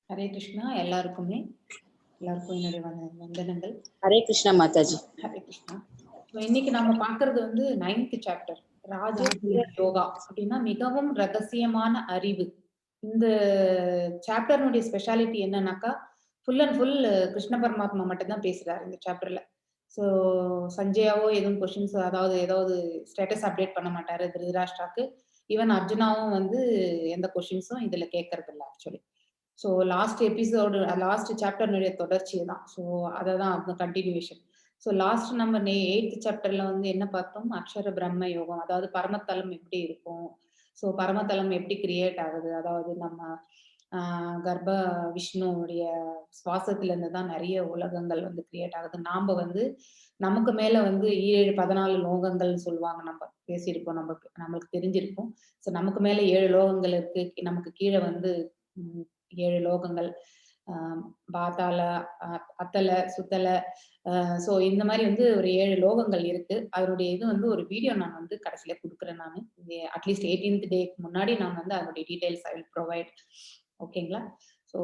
ஹரே கிருஷ்ணா. எல்லாருக்கும் என்னுடைய வந்தனங்கள். ஹரே கிருஷ்ணா மாதாஜி. ஹரே கிருஷ்ணா. இன்னைக்கு நம்ம பார்க்கிறது வந்து 9th சாப்டர் ராஜ யோகா அப்படின்னா மிகவும் ரகசியமான அறிவு. இந்த சாப்டர்னுடைய ஸ்பெஷாலிட்டி என்னன்னாக்கா ஃபுல் அண்ட் ஃபுல் கிருஷ்ண பரமாத்மா மட்டும் தான் பேசுறாரு இந்த சாப்டர்ல. ஸோ சஞ்சயாவோ எதுவும் கொஸ்டின்ஸ் ஏதாவது ஸ்டேட்டஸ் அப்டேட் பண்ண மாட்டாரு திருதராஷ்டிராக்கு. ஈவன் அர்ஜுனாவும் வந்து எந்த கொஸ்டின்ஸும் இதுல கேட்கறது இல்லை ஆக்சுவலி. ஸோ லாஸ்ட் சாப்டர்னுடைய தொடர்ச்சி தான். ஸோ அததான் அந்த கண்டினியூஷன். ஸோ லாஸ்ட் நம்ம 8th சாப்டர்ல வந்து என்ன பார்த்தோம்? அக்ஷர பிரம்ம யோகம். அதாவது பரமத்தலம் எப்படி இருக்கும்? ஸோ பரமத்தலம் எப்படி கிரியேட் ஆகுது? அதாவது நம்ம கர்ப்ப விஷ்ணுவுடைய சுவாசத்துல இருந்து தான் நிறைய உலகங்கள் வந்து கிரியேட் ஆகுது. நாம வந்து நமக்கு மேல வந்து 14 லோகங்கள் சொல்லுவாங்க. நம்ம பேசியிருக்கோம். நம்மளுக்கு தெரிஞ்சிருக்கும். ஸோ நமக்கு மேல 7 லோகங்கள் இருக்கு. நமக்கு கீழே வந்து 7 லோகங்கள். பாத்தாள, அத்தல, சுத்தல. ஸோ இந்த மாதிரி வந்து ஒரு 7 லோகங்கள் இருக்கு. அதனுடைய இது வந்து ஒரு வீடியோ நான் வந்து கடைசியில குடுக்குறேன் நானு. அட்லீஸ்ட் 18th டேக்கு முன்னாடி நான் வந்து அதனுடைய டீடைல்ஸ் ஐ வில் ப்ரொவைட். ஓகேங்களா? ஸோ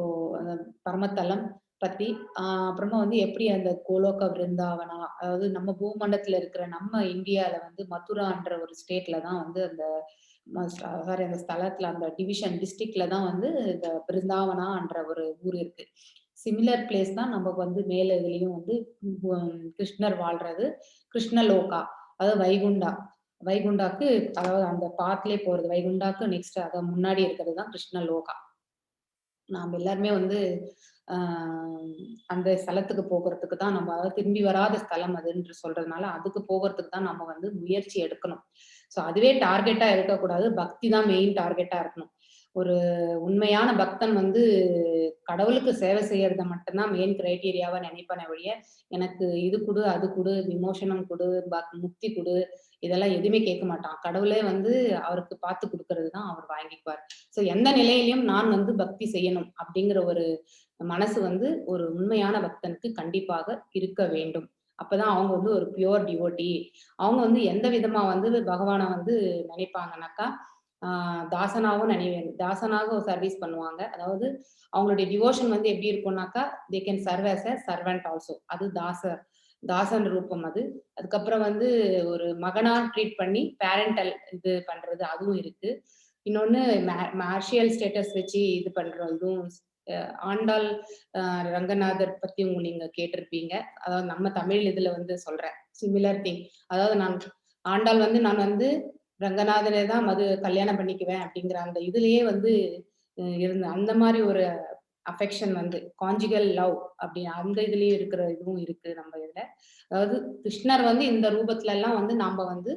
பரமத்தலம் பத்தி அப்புறமா வந்து எப்படி அந்த கோலோக விருந்தாவனா, அதாவது நம்ம பூமண்டலத்துல இருக்கிற நம்ம இந்தியால வந்து மதுரான்ற ஒரு ஸ்டேட்ல தான் வந்து அந்த சாரி அந்த ஸ்தலத்துல அந்த டிவிஷன் டிஸ்ட்ரிக்ட்ல தான் வந்து இந்த பிருந்தாவனான்ற ஒரு ஊர் இருக்கு. சிமிலர் பிளேஸ் தான் நமக்கு வந்து மேல இதுலயும் வந்து கிருஷ்ணர் வாழ்றது கிருஷ்ணலோகா, அதாவது வைகுண்டா. வைகுண்டாக்கு அதாவது அந்த பாத்லே போறது வைகுண்டாக்கு நெக்ஸ்ட் அத முன்னாடி இருக்கிறது தான் கிருஷ்ணலோகா. நாம எல்லாருமே வந்து அந்த ஸ்தலத்துக்கு போகிறதுக்கு தான் நம்ம அதாவது திரும்பி வராத ஸ்தலம் அதுன்னு சொல்றதுனால அதுக்கு போகிறதுக்கு தான் நம்ம வந்து முயற்சி எடுக்கணும். ஸோ அதுவே டார்கெட்டா இருக்கக்கூடாது. பக்தி தான் மெயின் டார்கெட்டா இருக்கணும். ஒரு உண்மையான பக்தன் வந்து கடவுளுக்கு சேவை செய்யறத மட்டும்தான் மெயின் கிரைட்டீரியாவா நினைப்பானே ஒழிய எனக்கு இது குடு அது குடு விமோசனம் குடு முக்தி குடு இதெல்லாம் எதுவுமே கேட்க மாட்டான். கடவுளே வந்து அவருக்கு பார்த்து கொடுக்கறது தான் அவர் வாங்கிக்குவார். ஸோ எந்த நிலையிலையும் நான் வந்து பக்தி செய்யணும் அப்படிங்கிற ஒரு மனசு வந்து ஒரு உண்மையான பக்தனுக்கு கண்டிப்பாக இருக்க வேண்டும். அப்பதான் அவங்க வந்து ஒரு பியூர் டிவோட்டி. அவங்க வந்து எந்த விதமா வந்து பகவானை வந்து நினைப்பாங்கன்னாக்கா தாசனாவும் தாசனாக சர்வீஸ் பண்ணுவாங்க. அதாவது அவங்களுடைய டிவோஷன் வந்து எப்படி இருக்கும்னாக்கா they can serve as a servant also. அது தாசன் ரூபம் அது. அதுக்கப்புறம் வந்து ஒரு மகனா ட்ரீட் பண்ணி பேரண்டல் இது பண்றது அதுவும் இருக்கு. இன்னொன்னு மார்ஷியல் ஸ்டேட்டஸ் வச்சு இது பண்றோம் இதுவும் ஆண்டாள் ரங்கநாதர் பத்தி நீங்க கேட்டிருப்பீங்க. அதாவது நம்ம தமிழ் இதுல வந்து சொல்றேன் சிமிலர் திங். அதாவது ஆண்டாள் வந்து நான் வந்து ரங்கநாதனை தான் கல்யாணம் பண்ணிக்குவேன் அப்படிங்கிற அந்த இதுலயே வந்து இருந்த அந்த மாதிரி ஒரு அஃபெக்ஷன் வந்து கான்ஜுகல் லவ் அப்படி அந்த இதுலயும் இருக்கிற இதுவும் இருக்கு நம்ம இதுல. அதாவது கிருஷ்ணர் வந்து இந்த ரூபத்துல எல்லாம் வந்து நாம வந்து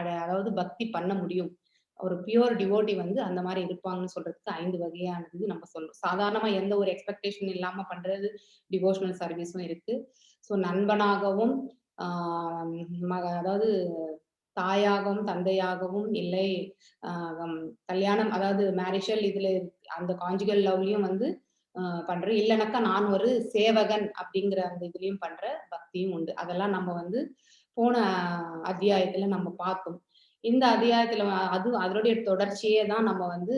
அதாவது பக்தி பண்ண முடியும். ஒரு பியூர் டிவோட்டி வந்து அந்த மாதிரி இருப்பாங்கன்னு சொல்றதுக்கு 5 வகையானது நம்ம சொல்றோம். சாதாரணமா எந்த ஒரு எக்ஸ்பெக்டேஷன் இல்லாம பண்றது டிவோஷனல் சர்வீஸும் இருக்கு. ஸோ நண்பனாகவும் அதாவது தாயாகவும் தந்தையாகவும் இல்லை கல்யாணம் அதாவது மேரிஷல் இதுல அந்த கான்ஜுகல் லவ்லயும் வந்து பண்றேன். இல்லைனாக்கா நான் ஒரு சேவகன் அப்படிங்கிற அந்த இதுலயும் பண்ற பக்தியும் உண்டு. அதெல்லாம் நம்ம வந்து போன அத்தியாயத்துல நம்ம பார்த்தோம். இந்த அத்தியாயத்துல அதனுடைய தொடர்ச்சியே தான் நம்ம வந்து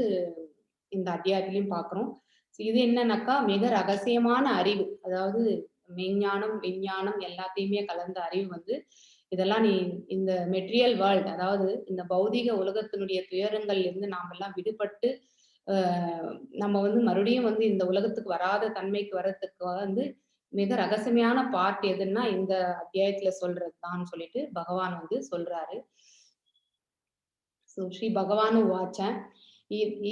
இந்த அத்தியாயத்திலையும் பார்க்கிறோம். இது என்னன்னாக்கா மிக ரகசியமான அறிவு. அதாவது மெய்ஞானம் விஞ்ஞானம் எல்லாத்தையுமே கலந்த அறிவு வந்து இதெல்லாம் நீ இந்த மெட்டீரியல் வேர்ல்ட் அதாவது இந்த பௌதிக உலகத்தினுடைய துயரங்கள்ல இருந்து நாம எல்லாம் விடுபட்டு நம்ம வந்து மறுபடியும் வந்து இந்த உலகத்துக்கு வராத தன்மைக்கு வர்றதுக்கு வந்து மிக ரகசியமான பார்ட் எதுன்னா இந்த அத்தியாயத்துல சொல்றதுதான் சொல்லிட்டு பகவான் வந்து சொல்றாரு. ஸ்ரீ பகவான் வாச்ச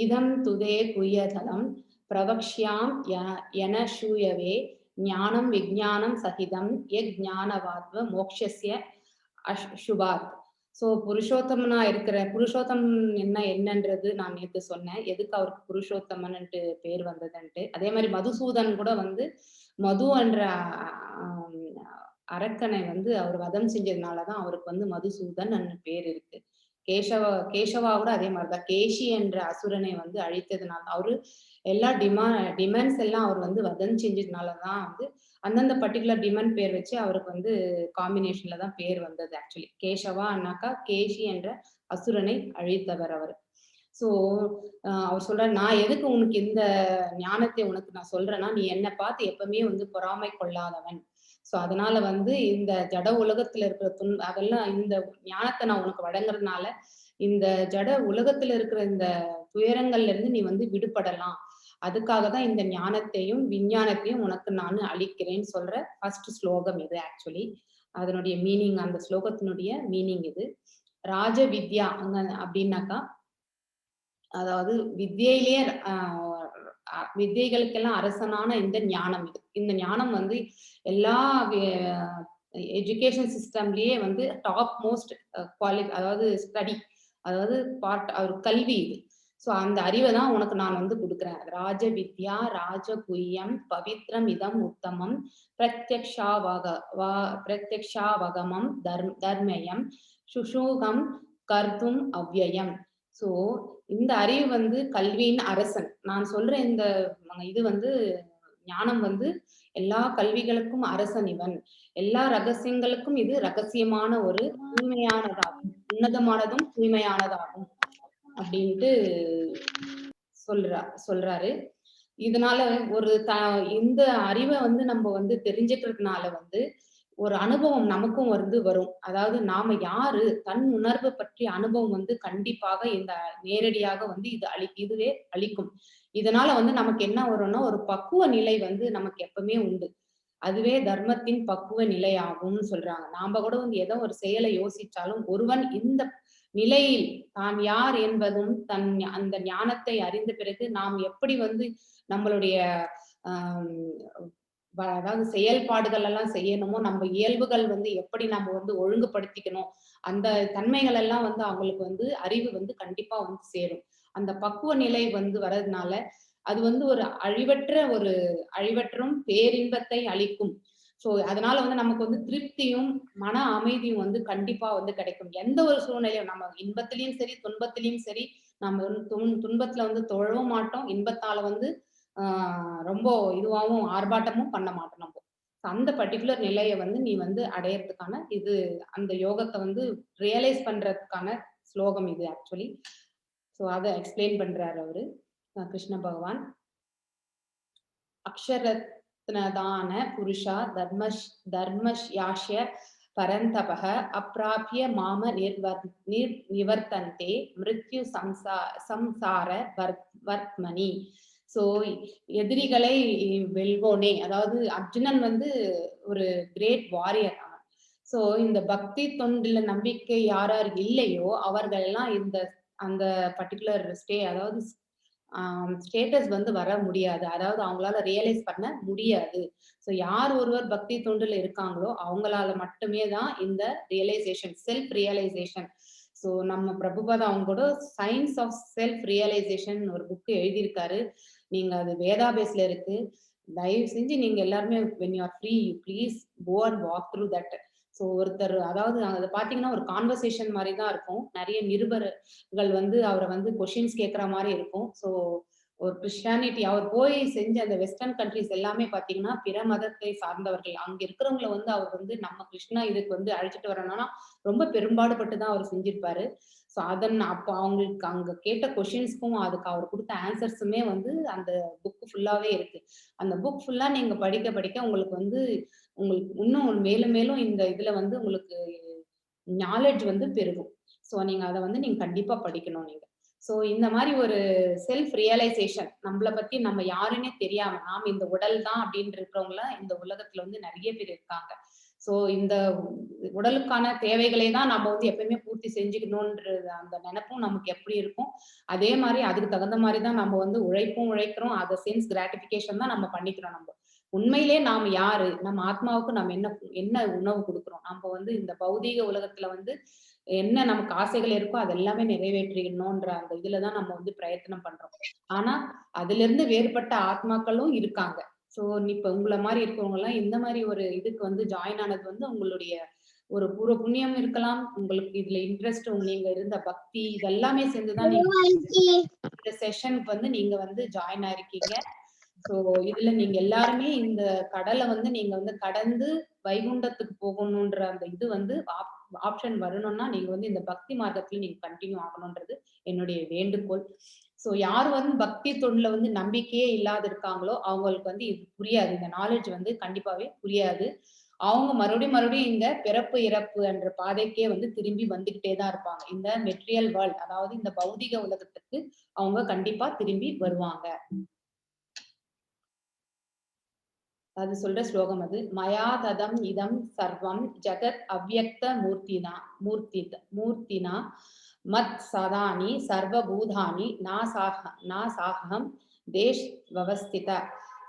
இதம் துதே குய்யதலம் பிரவக்ஷ்யாம் என சூயவே ஞானம் விஜானம் சகிதம் ஞானவாத்வ மோக்ஷஸ்ய அசுபாத். ஸோ புருஷோத்தமனா இருக்கிற புருஷோத்தம் என்னன்றது நான் நேற்று சொன்னேன். எதுக்கு அவருக்கு புருஷோத்தமன்ட்டு பேர் வந்ததுன்ட்டு. அதே மாதிரி மதுசூதன் கூட வந்து மது என்ற அரக்கனை வந்து அவர் வதம் செஞ்சதுனாலதான் அவருக்கு வந்து மதுசூதன் பேர் இருக்கு. கேசவா கூட அதே மாதிரிதான் கேஷி என்ற அசுரனை வந்து அழித்ததுனால அவரு எல்லா டிமாண்ட்ஸ் எல்லாம் அவர் வந்து வதம் செஞ்சதுனாலதான் வந்து அந்தந்த பர்டிகுலர் டிமாண்ட் பேர் வச்சு அவருக்கு வந்து காம்பினேஷன்ல தான் பேர் வந்தது. ஆக்சுவலி கேசவா அண்ணாக்கா கேஷி என்ற அசுரனை அழித்தவர் அவர். சோ அவர் சொல்றாரு, நான் எதுக்கு உனக்கு இந்த ஞானத்தை உனக்கு நான் சொல்றேன்னா, நீ என்னை பார்த்து எப்பவுமே வந்து பொறாமை கொள்ளாதவன். சோ அதனால வந்து இந்த ஜட உலகத்துல இருக்கிற அதெல்லாம் இந்த ஞானத்தை நான் உனக்கு வழங்குறதுனால இந்த ஜட உலகத்துல இருக்கிற இந்த துயரங்கள்ல இருந்து நீ வந்து விடுபடலாம். அதுக்காக தான் இந்த ஞானத்தையும் விஞ்ஞானத்தையும் உனக்கு நான் அளிக்கிறேன்னு சொல்ற ஃபர்ஸ்ட் ஸ்லோகம் இது ஆக்சுவலி. அதனுடைய மீனிங், அந்த ஸ்லோகத்தினுடைய மீனிங் இது. ராஜ வித்யா அப்படின்னாக்கா, அதாவது வித்யிலேயே வித்யைகளுக்கெல்லாம் அரசனான இந்த ஞானம் இது. இந்த ஞானம் வந்து எல்லா எஜுகேஷன் சிஸ்டம்லயே வந்து டாப் மோஸ்ட் அதாவது ஸ்டடி, அதாவது கல்வி இது. சோ அந்த அறிவை தான் உனக்கு நான் வந்து கொடுக்குறேன். ராஜ வித்யா ராஜகுய்யம் பவித்ரம் இதம் உத்தமம் பிரத்யக்ஷாவகமம் தர்மயம் சுஷூகம் கர்த்தும் அவ்யயம். சோ இந்த அறிவு வந்து கல்வியின் அரசன். நான் சொல்ற இந்த இது வந்து ஞானம் வந்து எல்லா கல்விகளுக்கும் அரசன் இவன். எல்லா ரகசியங்களுக்கும் இது ரகசியமான ஒரு தூய்மையானதாகும், உன்னதமானதும் தூய்மையானதாகும் அப்படின்ட்டு சொல்றாரு. இதனால ஒரு இந்த அறிவை வந்து நம்ம வந்து தெரிஞ்சுக்கிறதுனால வந்து ஒரு அனுபவம் நமக்கும் வந்து வரும். அதாவது நாம யாரு, தன் உணர்வு பற்றிய அனுபவம் வந்து கண்டிப்பாக இந்த நேரடியாக வந்து இதுவே அளிக்கும். இதனால வந்து நமக்கு என்ன வரும்னா, ஒரு பக்குவ நிலை வந்து நமக்கு எப்பவுமே உண்டு. அதுவே தர்மத்தின் பக்குவ நிலையாகும்னு சொல்றாங்க. நாம கூட வந்து ஏதோ ஒரு செயலை யோசிச்சாலும் ஒருவன் இந்த நிலையில் தான் யார் என்பதும் அந்த ஞானத்தை அறிந்த பிறகு நாம் எப்படி வந்து நம்மளுடைய அதாவது செயல்பாடுகள் எல்லாம் செய்யணுமோ, நம்ம இயல்புகள் வந்து எப்படி நம்ம வந்து ஒழுங்குபடுத்திக்கணும், அந்த தன்மைகள் எல்லாம் வந்து அவங்களுக்கு வந்து அறிவு வந்து கண்டிப்பா வந்து சேரும். அந்த பக்குவ நிலை வந்து வர்றதுனால அது வந்து ஒரு அழிவற்றும் பேரின்பத்தை அளிக்கும். சோ அதனால வந்து நமக்கு வந்து திருப்தியும் மன அமைதியும் வந்து கண்டிப்பா வந்து கிடைக்கும். எந்த ஒரு சூழ்நிலையும் நம்ம இன்பத்திலயும் சரி துன்பத்திலயும் சரி, நம்ம வந்து துன்பத்துல வந்து தொழவும் மாட்டோம், இன்பத்தால வந்து ரொம்ப இதுவாகவும் ஆர்ப்பாட்டமும் பண்ண மாட்டோம் நம்ம. அந்த பர்டிகுலர் நிலையை வந்து நீ வந்து அடையறதுக்கான இது, அந்த யோகத்தை வந்து ரியலைஸ் பண்றதுக்கான ஸ்லோகம் இது ஆக்சுவலி. சோ அதை எக்ஸ்பிளைன் பண்றாரு அவரு கிருஷ்ண பகவான். அக்ஷரத்னதான புருஷா தர்மயாஷ்ய பரந்தபக அப்பிராபிய மாம நிவர்த்தந்தே மிருத்யு சம்சார வர்த்மனி. சோ எதிரிகளை வெல்வோனே, அதாவது அர்ஜுனன் வந்து ஒரு கிரேட் வாரியர். சோ இந்த பக்தி தொண்டுல நம்பிக்கை யார் இல்லையோ அவர்கள் எல்லாம் அந்த பர்டிகுலர் அதாவது ஸ்டேட்டஸ் வந்து வர முடியாது. அதாவது அவங்களால ரியலைஸ் பண்ண முடியாது. சோ யார் ஒருவர் பக்தி தொண்டுல இருக்காங்களோ அவங்களால மட்டுமே தான் இந்த ரியலைசேஷன், செல்ஃப் ரியலைசேஷன். சோ நம்ம பிரபுபாதா அவங்க கூட சயின்ஸ் ஆஃப் செல்ஃப் ரியலைசேஷன் ஒரு புக் எழுதியிருக்காரு. நீங்க அது வேதாபேஸ்ல இருக்கு. தயவு செஞ்சு நீங்க எல்லாருமே when you are free you please go and walk through that. So ஒருத்தர், அதாவது அதை பாத்தீங்கன்னா ஒரு கான்வர்சேஷன் மாதிரி தான் இருக்கும். நிறைய நிருபர்கள் வந்து அவரை வந்து கொஸ்டின்ஸ் கேட்கிற மாதிரி இருக்கும். சோ ஒரு கிறிஸ்டியானிட்டி அவர் போய் செஞ்ச அந்த வெஸ்டர்ன் கண்ட்ரிஸ் எல்லாமே பாத்தீங்கன்னா பிற மதத்தை சார்ந்தவர்கள். அங்க இருக்கிறவங்களை வந்து அவர் வந்து நம்ம கிருஷ்ணா இதுக்கு வந்து அழைச்சிட்டு வரணும்னா ரொம்ப பெரும்பாடுபட்டு தான் அவர் செஞ்சிருப்பாரு. சோ அப்ப அவங்களுக்கு அங்க கேட்ட கொஸ்டின்ஸ்க்கும் அதுக்கு அவர் கொடுத்த ஆன்சர்ஸுமே வந்து அந்த புக் ஃபுல்லாவே இருக்கு. அந்த புக் ஃபுல்லா நீங்க படிக்க படிக்க உங்களுக்கு வந்து இன்னும் மேலும் மேலும் இந்த இதுல வந்து உங்களுக்கு நாலேஜ் வந்து பெருகும். சோ நீங்க அதை வந்து நீங்க கண்டிப்பா படிக்கணும் நீங்க. சோ இந்த மாதிரி ஒரு செல்ஃப் ரியலைசேஷன், நம்மளை பத்தி நம்ம யாருன்னே தெரியாம நாம இந்த உடல் தான் அப்படின்னு இருக்கிறவங்கள இந்த உலகத்துல வந்து நிறைய பேர் இருக்காங்க. சோ இந்த உடலுக்கான தேவைகளை தான் நம்ம வந்து எப்பயுமே பூர்த்தி செஞ்சுக்கணும்ன்ற அந்த நினைப்பும் நமக்கு எப்படி இருக்கும், அதே மாதிரி அதுக்கு தகுந்த மாதிரி தான் நம்ம வந்து உழைக்கிறோம். அதை சென்ஸ் கிராட்டிபிகேஷன் தான் நம்ம பண்ணிக்கிறோம். நம்ம உண்மையிலே நாம யாரு, நம்ம ஆத்மாவுக்கு நம்ம என்ன உணவு கொடுக்குறோம், நம்ம வந்து இந்த பௌதீக உலகத்துல வந்து என்ன நமக்கு ஆசைகள் இருக்கோ அது எல்லாமே நிறைவேற்றிடணும்ன்ற அந்த இதுலதான் நம்ம வந்து பிரயத்தனம் பண்றோம். ஆனா அதுல இருந்து வேறுபட்ட ஆத்மாக்களும் இருக்காங்க. சோ இப்ப உங்களை மாதிரி இருக்கவங்க எல்லாம் இந்த மாதிரி ஒரு இதுக்கு வந்து ஜாயின் ஆனது வந்து உங்களுடைய ஒரு பூர்வ புண்ணியம் இருக்கலாம். உங்களுக்கு இதுல இன்ட்ரெஸ்ட், நீங்க இருந்த பக்தி இதெல்லாமே சேர்ந்துதான் நீங்க இந்த செஷனுக்கு வந்து நீங்க வந்து ஜாயின் ஆயிருக்கீங்க. சோ இதுல நீங்க எல்லாருமே இந்த கடலை வந்து நீங்க வந்து கடந்து வைகுண்டத்துக்கு போகணும்ன்ற அந்த இது வந்து ஆப்ஷன் வரணும்னா நீங்க வந்து இந்த பக்தி மார்க்கத்துல நீங்க கண்டினியூ ஆகணும்ன்றது என்னுடைய வேண்டுகோள். சோ யார் வந்து பக்தி தொண்டுல வந்து நம்பிக்கையே இல்லாத இருக்காங்களோ அவங்களுக்கு வந்து இது புரியாது. இந்த நாலேஜ் வந்து கண்டிப்பாவே புரியாது. அவங்க மறுபடியும் இந்த பிறப்பு இறப்பு என்ற பாதைக்கே வந்து திரும்பி வந்துகிட்டே தான் இருப்பாங்க. இந்த மெட்டீரியல் வேர்ல்ட் அதாவது இந்த பௌதிக உலகத்துக்கு அவங்க கண்டிப்பா திரும்பி வருவாங்க. அது சொல்ற ஸ்லோகம் அது. மயா ததம் இதம் சர்வம் ஜகத் அவ்யக்த மூர்த்தினா மத் சதானி சர்வபூதானி நாசாகம் தேஷ் வவஸ்தித.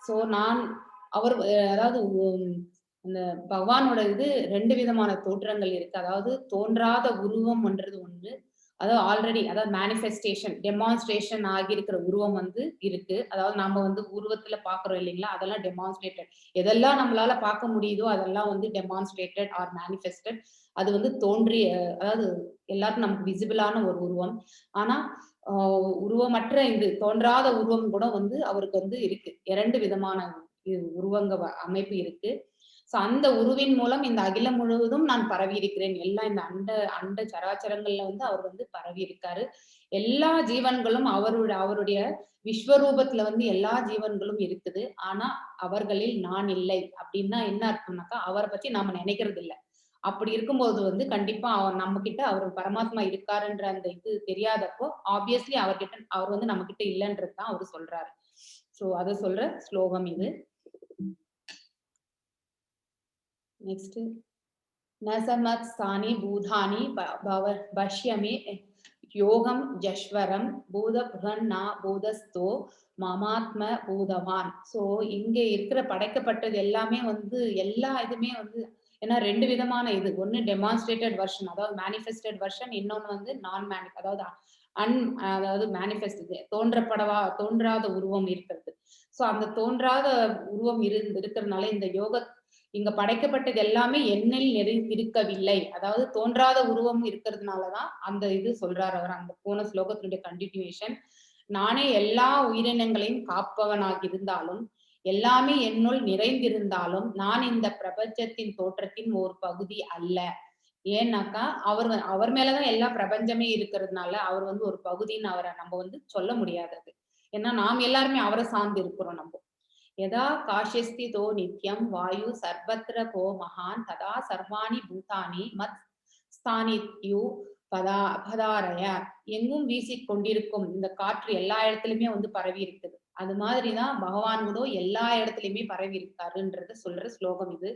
சோ நான் அவர் அதாவது இந்த பகவானோட இது 2 விதமான தோற்றங்கள் இருக்கு. அதாவது தோன்றாத உருவம் என்றது ஒண்ணு. அதாவது ஆல்ரெடி அதாவது மேனிஃபெஸ்டேஷன் டெமான்ஸ்ட்ரேஷன் ஆகியிருக்கிற உருவம் வந்து இருக்கு. அதாவது நாம வந்து உருவத்துல பாக்குறோம் இல்லைங்களா, அதெல்லாம் டெமான்ஸ்ட்ரேட்டட். எதெல்லாம் நம்மளால பார்க்க முடியுதோ அதெல்லாம் வந்து டெமான்ஸ்ட்ரேட்டட் ஆர் மேனிஃபெஸ்டட். அது வந்து தோன்றிய அதாவது எல்லாருக்கும் நமக்கு விசிபிளான ஒரு உருவம். ஆனா உருவமற்ற இது தோன்றாத உருவம் கூட வந்து அவருக்கு வந்து இருக்கு. 2 விதமான உருவங்க அமைப்பு இருக்கு. சோ அந்த உருவின் மூலம் இந்த அகிலம் முழுவதும் நான் பரவி இருக்கிறேன். எல்லாம் இந்த அண்ட சராச்சரங்கள்ல வந்து அவர் வந்து பரவி இருக்காரு. எல்லா ஜீவன்களும் அவருடைய விஸ்வரூபத்துல வந்து எல்லா ஜீவன்களும் இருக்குது. ஆனா அவர்களில் நான் இல்லை அப்படின்னா என்ன அர்த்தம்னாக்கா அவரை பத்தி நாம நினைக்கிறது இல்லை. அப்படி இருக்கும்போது வந்து கண்டிப்பா அவர் நம்ம கிட்ட அவர் பரமாத்மா இருக்காருன்ற அந்த இது தெரியாதப்போ ஆப்வியஸ்லி அவர் வந்து நம்ம கிட்ட இல்லைன்றது தான் அவரு சொல்றாரு. சோ அதை சொல்ற ஸ்லோகம் இது. நெக்ஸ்ட் நசமத் சானி பூதானி பஷ்யமே யோகம் ஜஸ்வரம் பூத புகன்னா பூதஸ்தோ மமாத்ம பூதவான். சோ இங்க இருக்கிற படைக்கப்பட்டது எல்லாமே வந்து எல்லா இதுமே வந்து ஏன்னா 2 விதமான இது. ஒன்னு டெமான்ஸ்ட்ரேட்டட் வெர்ஷன் அதாவது மேனிஃபெஸ்டட் வெர்ஷன், இன்னொன்னு வந்து அதாவது அதாவது மேனிஃபெஸ்ட் தோன்றாத உருவம் இருக்கிறது. சோ அந்த தோன்றாத உருவம் இருக்கிறதுனால இந்த இங்க படைக்கப்பட்டது எல்லாமே என்னில் இருக்கவில்லை. அதாவது தோன்றாத உருவம் இருக்கிறதுனாலதான் அந்த இது சொல்றாரு அவர். அந்த போன ஸ்லோகத்தினுடைய கண்டினியூஷன். நானே எல்லா உயிரினங்களையும் காப்பவனாக இருந்தாலும் எல்லாமே என்னுள் நிறைந்திருந்தாலும் நான் இந்த பிரபஞ்சத்தின் தோற்றத்தின் ஒரு பகுதி அல்ல. ஏன்னாக்கா அவர் மேலதான் எல்லா பிரபஞ்சமே இருக்கிறதுனால அவர் வந்து ஒரு பகுதின்னு அவரை நம்ம வந்து சொல்ல முடியாதது. ஏன்னா நாம் எல்லாருமே அவரை சார்ந்து இருக்கிறோம். நம்ம யதா காஷ்யஸ்திதோ நித்யம் வாயு சர்வத்ர கோ மகான் ததா சர்வாணி பூதானி மத் ஸ்தானித்யு பதாரய. எங்கும் வீசிக் கொண்டிருக்கும் இந்த காற்று எல்லா இடத்துலயுமே வந்து பரவி இருக்குது. அது மாதிரிதான் பகவான் கூட எல்லா இடத்துலயுமே பரவி இருக்காருன்றத சொல்ற ஸ்லோகம் இது.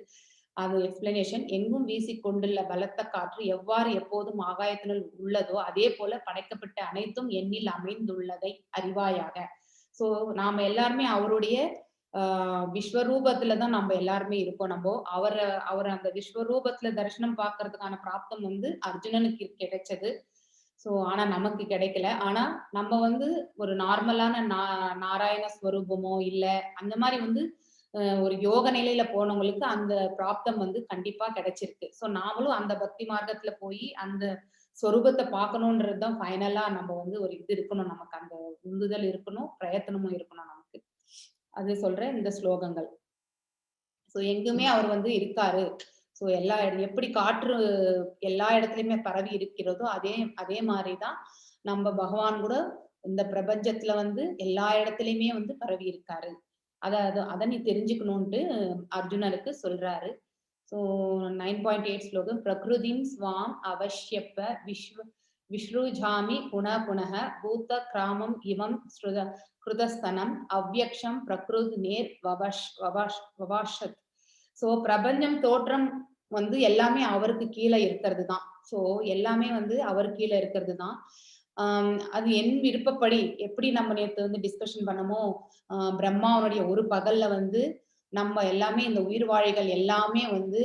அது எக்ஸ்பிளனேஷன். எங்கும் வீசிக்கொண்டுள்ள பலத்த காற்று எவ்வாறு எப்போதும் ஆகாயத்தினுள் உள்ளதோ அதே போல படைக்கப்பட்ட அனைத்தும் எண்ணில் அமைந்துள்ளதை அறிவாயாக. சோ நாம எல்லாருமே அவருடைய விஸ்வரூபத்துலதான் நம்ம எல்லாருமே இருக்கோம். நம்ம அவரை அந்த விஸ்வரூபத்துல தரிசனம் பாக்குறதுக்கான பிராப்தம் வந்து அர்ஜுனனுக்கு கிடைச்சது. சோ ஆனா நமக்கு கிடைக்கல. ஆனா நம்ம வந்து ஒரு நார்மலான நாராயண ஸ்வரூபமோ இல்ல அந்த மாதிரி வந்து ஒரு யோக நிலையில போனவங்களுக்கு அந்த பிராப்தம் வந்து கண்டிப்பா கிடைச்சிருக்கு. சோ நாமளும் அந்த பக்தி மார்க்கத்துல போய் அந்த ஸ்வரூபத்தை பார்க்கணும்ன்றதுதான் ஃபைனலா நம்ம வந்து ஒரு இது இருக்கணும். நமக்கு அந்த உந்துதல் இருக்கணும், பிரயத்தனமும் இருக்கணும் நமக்கு. அது சொல்ற இந்த ஸ்லோகங்கள். சோ எங்குமே அவர் வந்து இருக்காரு. சோ எப்படி காற்று எல்லா இடத்துலயுமே பரவி இருக்கிறதோ அதே மாதிரிதான் நம்ம பகவான் கூட இந்த பிரபஞ்சத்துல வந்து எல்லா இடத்துலயுமே வந்து பரவி இருக்காரு. அதை நீ தெரிஞ்சுக்கணும்ட்டு அர்ஜுனருக்கு சொல்றாரு. சோ 9.8 ஸ்லோகம். பிரகிருதிம் ஸ்வாம் அவஷ்யப்ப விஸ்ருஜாமி புனః பூத கிராமம் இவம் கிருதஸ்தனம் அவ்யக்ஷம் பிரகிருத் நேர் வவாஷத். சோ பிரபஞ்சம் தோற்றம் வந்து எல்லாமே அவருக்கு கீழே இருக்கிறது தான். சோ எல்லாமே வந்து அவர் கீழே இருக்கிறது தான். அது என் விருப்பப்படி எப்படி நம்ம நேற்று வந்து டிஸ்கஷன் பண்ணமோ பிரம்மாவனுடைய ஒரு பகல்ல வந்து நம்ம எல்லாமே இந்த உயிர் வாழிகள் எல்லாமே வந்து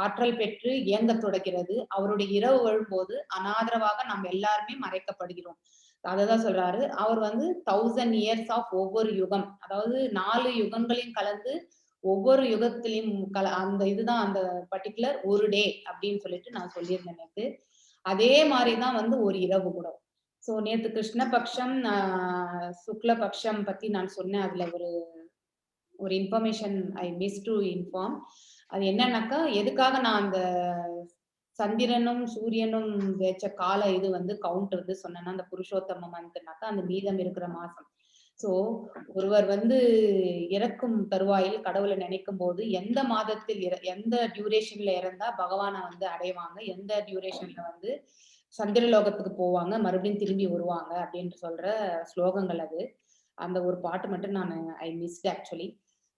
ஆற்றல் பெற்று இயங்க தொடங்கிறது. அவருடைய இரவு வரும்போது அனாதரவாக நம்ம எல்லாருமே மறைக்கப்படுகிறோம். அததான் சொல்றாரு. அவர் வந்து 1000 இயர்ஸ் ஆஃப் ஒவ்வொரு யுகம், அதாவது 4 யுகங்களையும் கலந்து ஒவ்வொரு யுகத்திலையும் அந்த இதுதான் அந்த பர்டிகுலர் ஒரு டே அப்படின்னு சொல்லிட்டு நான் சொல்லியிருந்தேன் நேற்று. அதே மாதிரிதான் வந்து ஒரு இரவு கூட. சோ நேத்து கிருஷ்ணபக்ஷம் சுக்லபக்ஷம் பத்தி நான் சொன்னேன். அதுல ஒரு information I miss to inform. அது என்னன்னாக்கா எதுக்காக நான் அந்த சந்திரனும் சூரியனும் வச்ச கால இது வந்து கவுண்ட் வந்து சொன்னா அந்த புருஷோத்தம மந்த்னாக்கா அந்த மீதம் இருக்கிற மாசம். சோ ஒருவர் வந்து இறக்கும் தருவாயில் கடவுளை நினைக்கும் போது எந்த மாதத்தில் எந்த டியூரேஷன்ல இறந்தா பகவானை வந்து அடைவாங்க, எந்த டியூரேஷன்ல வந்து சந்திரலோகத்துக்கு போவாங்க, மறுபடியும் திரும்பி வருவாங்க அப்படின்னு சொல்ற ஸ்லோகங்கள் அது. அந்த ஒரு பாட்டு மட்டும் நான் ஐ மிஸ்ட் ஆக்சுவலி.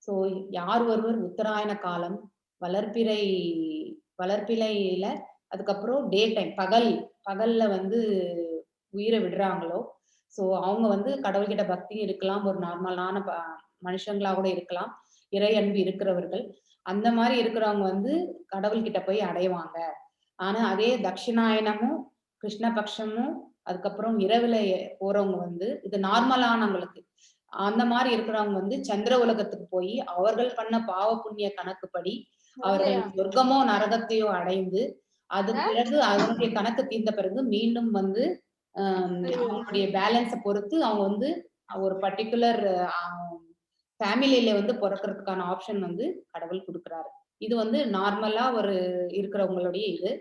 ஸோ யார் ஒருவர் உத்தராயண காலம் வளர்ப்பிறை வளர்ப்பிறையில அதுக்கப்புறம் டே டைம் பகல்ல வந்து உயிரை விடுறாங்களோ, ஸோ அவங்க வந்து கடவுள்கிட்ட பக்தியும் இருக்கலாம், ஒரு நார்மலான மனுஷங்களா கூட இருக்கலாம், இறை அன்பு இருக்கிறவர்கள். அந்த மாதிரி இருக்கிறவங்க வந்து கடவுள்கிட்ட போய் அடைவாங்க. ஆனா அதே தட்சிணாயனமும் கிருஷ்ணபக்ஷமும் அதுக்கப்புறம் இரவுல போறவங்க வந்து இது நார்மலானவங்களுக்கு. அந்த மாதிரி இருக்கிறவங்க வந்து சந்திர உலகத்துக்கு போய் அவர்கள் பண்ண பாவ புண்ணிய கணக்குப்படி அவர்கள் சொர்க்கமோ நரகத்தையோ அடைந்து அது பிறகு அதனுடைய கணக்கு தீர்ந்த பிறகு மீண்டும் வந்து அவங்களுடைய பேலன்ஸை பொறுத்து அவங்க வந்து ஒரு பர்டிகுலர் ஃபேமிலியில வந்து பிறக்கிறதுக்கான ஆப்ஷன் வந்து கடவுள் கொடுக்குறாரு. இது வந்து நார்மலா ஒரு இருக்கிறவங்களுடைய இது.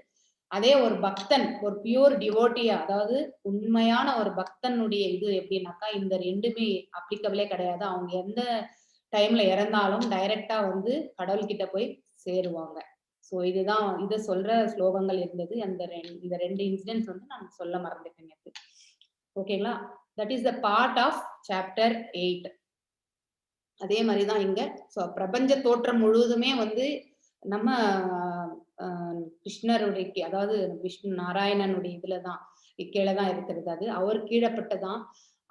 அதே ஒரு பக்தன், ஒரு பியூர் டிவோட்டியா, அதாவது உண்மையான ஒரு பக்தனுடைய இது எப்படின்னாக்கா இந்த ரெண்டுமே அப்ளிகபிளே கிடையாது. அவங்க எந்த டைம்ல இறந்தாலும் டைரக்டா வந்து கடவுள்கிட்ட போய் சேருவாங்க. ஸோ இதுதான் இதை சொல்ற ஸ்லோகங்கள் இருந்தது. இந்த ரெண்டு இன்சிடென்ட்ஸ் வந்து நான் சொல்ல மறந்துட்டேன். ஓகேங்களா? That is the part of chapter 8. அதே மாதிரிதான் இங்க பிரபஞ்ச தோற்றம் முழுவதுமே வந்து நம்ம கிருஷ்ணருடைய, அதாவது விஷ்ணு நாராயணனுடைய இதுலதான் கீழதான் இருக்கிறது. அது அவர் கீழப்பட்டதான்,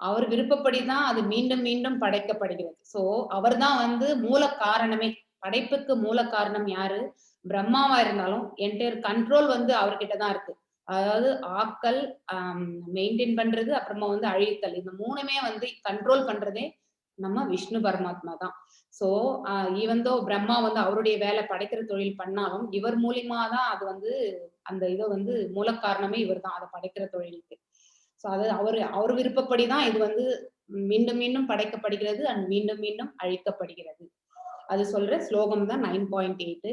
அவர் விருப்பப்படிதான் அது மீண்டும் மீண்டும் படைக்கப்படுகிறது. சோ அவர் தான் வந்து மூல காரணமே. படைப்புக்கு மூல காரணம் யாரு? பிரம்மாவா இருந்தாலும் என்டையர் கண்ட்ரோல் வந்து அவர்கிட்டதான் இருக்கு. அதாவது ஆக்கல், மெயின்டைன் பண்றது, அப்புறமா வந்து அழித்தல், இந்த மூணுமே வந்து கண்ட்ரோல் பண்றதே நம்ம விஷ்ணு பரமாத்மா தான். சோ ஈவன் தோ பிரம்மா வந்து அவருடைய வேலை படைக்கிற தொழில் பண்ணாலும் இவர் மூலியமா தான் அது வந்து அந்த இதை வந்து மூல காரணமே இவர் தான் அதை படைக்கிற தொழிலுக்கு. சோ அது அவர் விருப்பப்படிதான் இது வந்து மீண்டும் மீண்டும் படைக்கப்படுகிறது அண்ட் மீண்டும் மீண்டும் அழிக்கப்படுகிறது. அது சொல்ற ஸ்லோகம் தான் 9.8.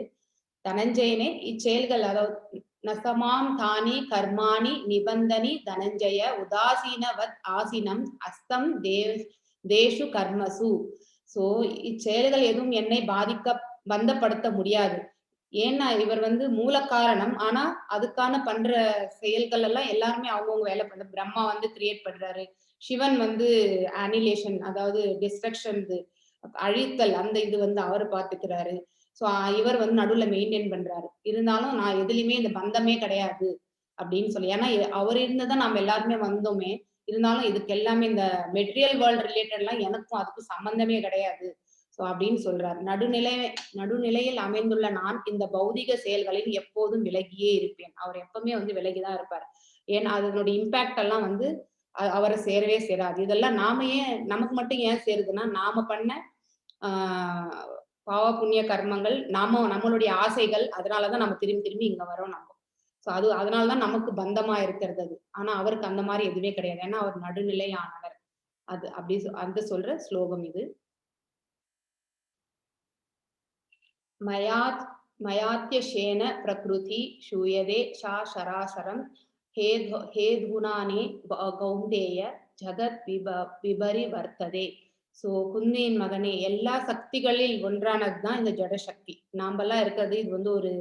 தனஞ்சயனே இச்செயல்கள், அதாவது நசமாம் தானி கர்மாணி நிபந்தனி தனஞ்சய உதாசீனவத் ஆசீனம் அஸ்தம் தேஷு கர்மசு. சோ இச்செயல்கள் எதுவும் என்னை பந்தப்படுத்த முடியாது. ஏன்னா இவர் வந்து மூல காரணம். ஆனா அதுக்கான பண்ற செயல்கள் எல்லாம் எல்லாருமே அவங்கவுங்க வேலை பண்ற. பிரம்மா வந்து கிரியேட் பண்றாரு, சிவன் வந்து அனிலேஷன், அதாவது டிஸ்ட்ரக்ஷன், அழித்தல், அந்த இது வந்து அவரு பாத்துக்கிறாரு. சோ இவர் வந்து நடுவுல மெயின்டைன் பண்றாரு. இருந்தாலும் நான் எதுலயுமே இந்த பந்தமே கிடையாது அப்படின்னு சொல்லி, ஏன்னா அவர் இருந்துதான் நாம எல்லாருமே வந்தோமே. இருந்தாலும் இதுக்கு எல்லாமே இந்த மெட்டீரியல் வேர்ல்ட் ரிலேட்டட்லாம் எனக்கும் அதுக்கும் சம்பந்தமே கிடையாது. சோ அப்படின்னு சொல்றாரு. நடுநிலையில் அமைந்துள்ள நான் இந்த பௌதிக செயல்களில் எப்போதும் விலகியே இருப்பேன். அவர் எப்பவுமே வந்து விலகிதான் இருப்பார். ஏன்னா அதனுடைய இம்பாக்ட் எல்லாம் வந்து அவரை சேரவே சேராது. இதெல்லாம் நாம ஏன், நமக்கு மட்டும் ஏன் சேருதுன்னா நாம பண்ண பாவ புண்ணிய கர்மங்கள், நம்மளுடைய ஆசைகள், அதனாலதான் நம்ம திரும்பி திரும்பி இங்க வரோம் நம்ம. சோ அதனாலதான் நமக்கு பந்தமா இருக்கிறது அது. ஆனா அவருக்கு அந்த மாதிரி எதுவுமே கிடையாது. ஏன்னா அவர் நடுநிலையானவர். அது அப்படி அந்த சொல்ற ஸ்லோகம் இது. மயாத்யசேன பிரகிருதி சூயதே சராசரம் ஹேதுனானே கௌந்தேய ஜகத் விபரி வர்த்ததே. சோ குந்தியின் மகனே, எல்லா சக்திகளில் ஒன்றானதுதான் இந்த ஜட சக்தி. நாமெல்லாம் இருக்கிறது இது வந்து ஒரு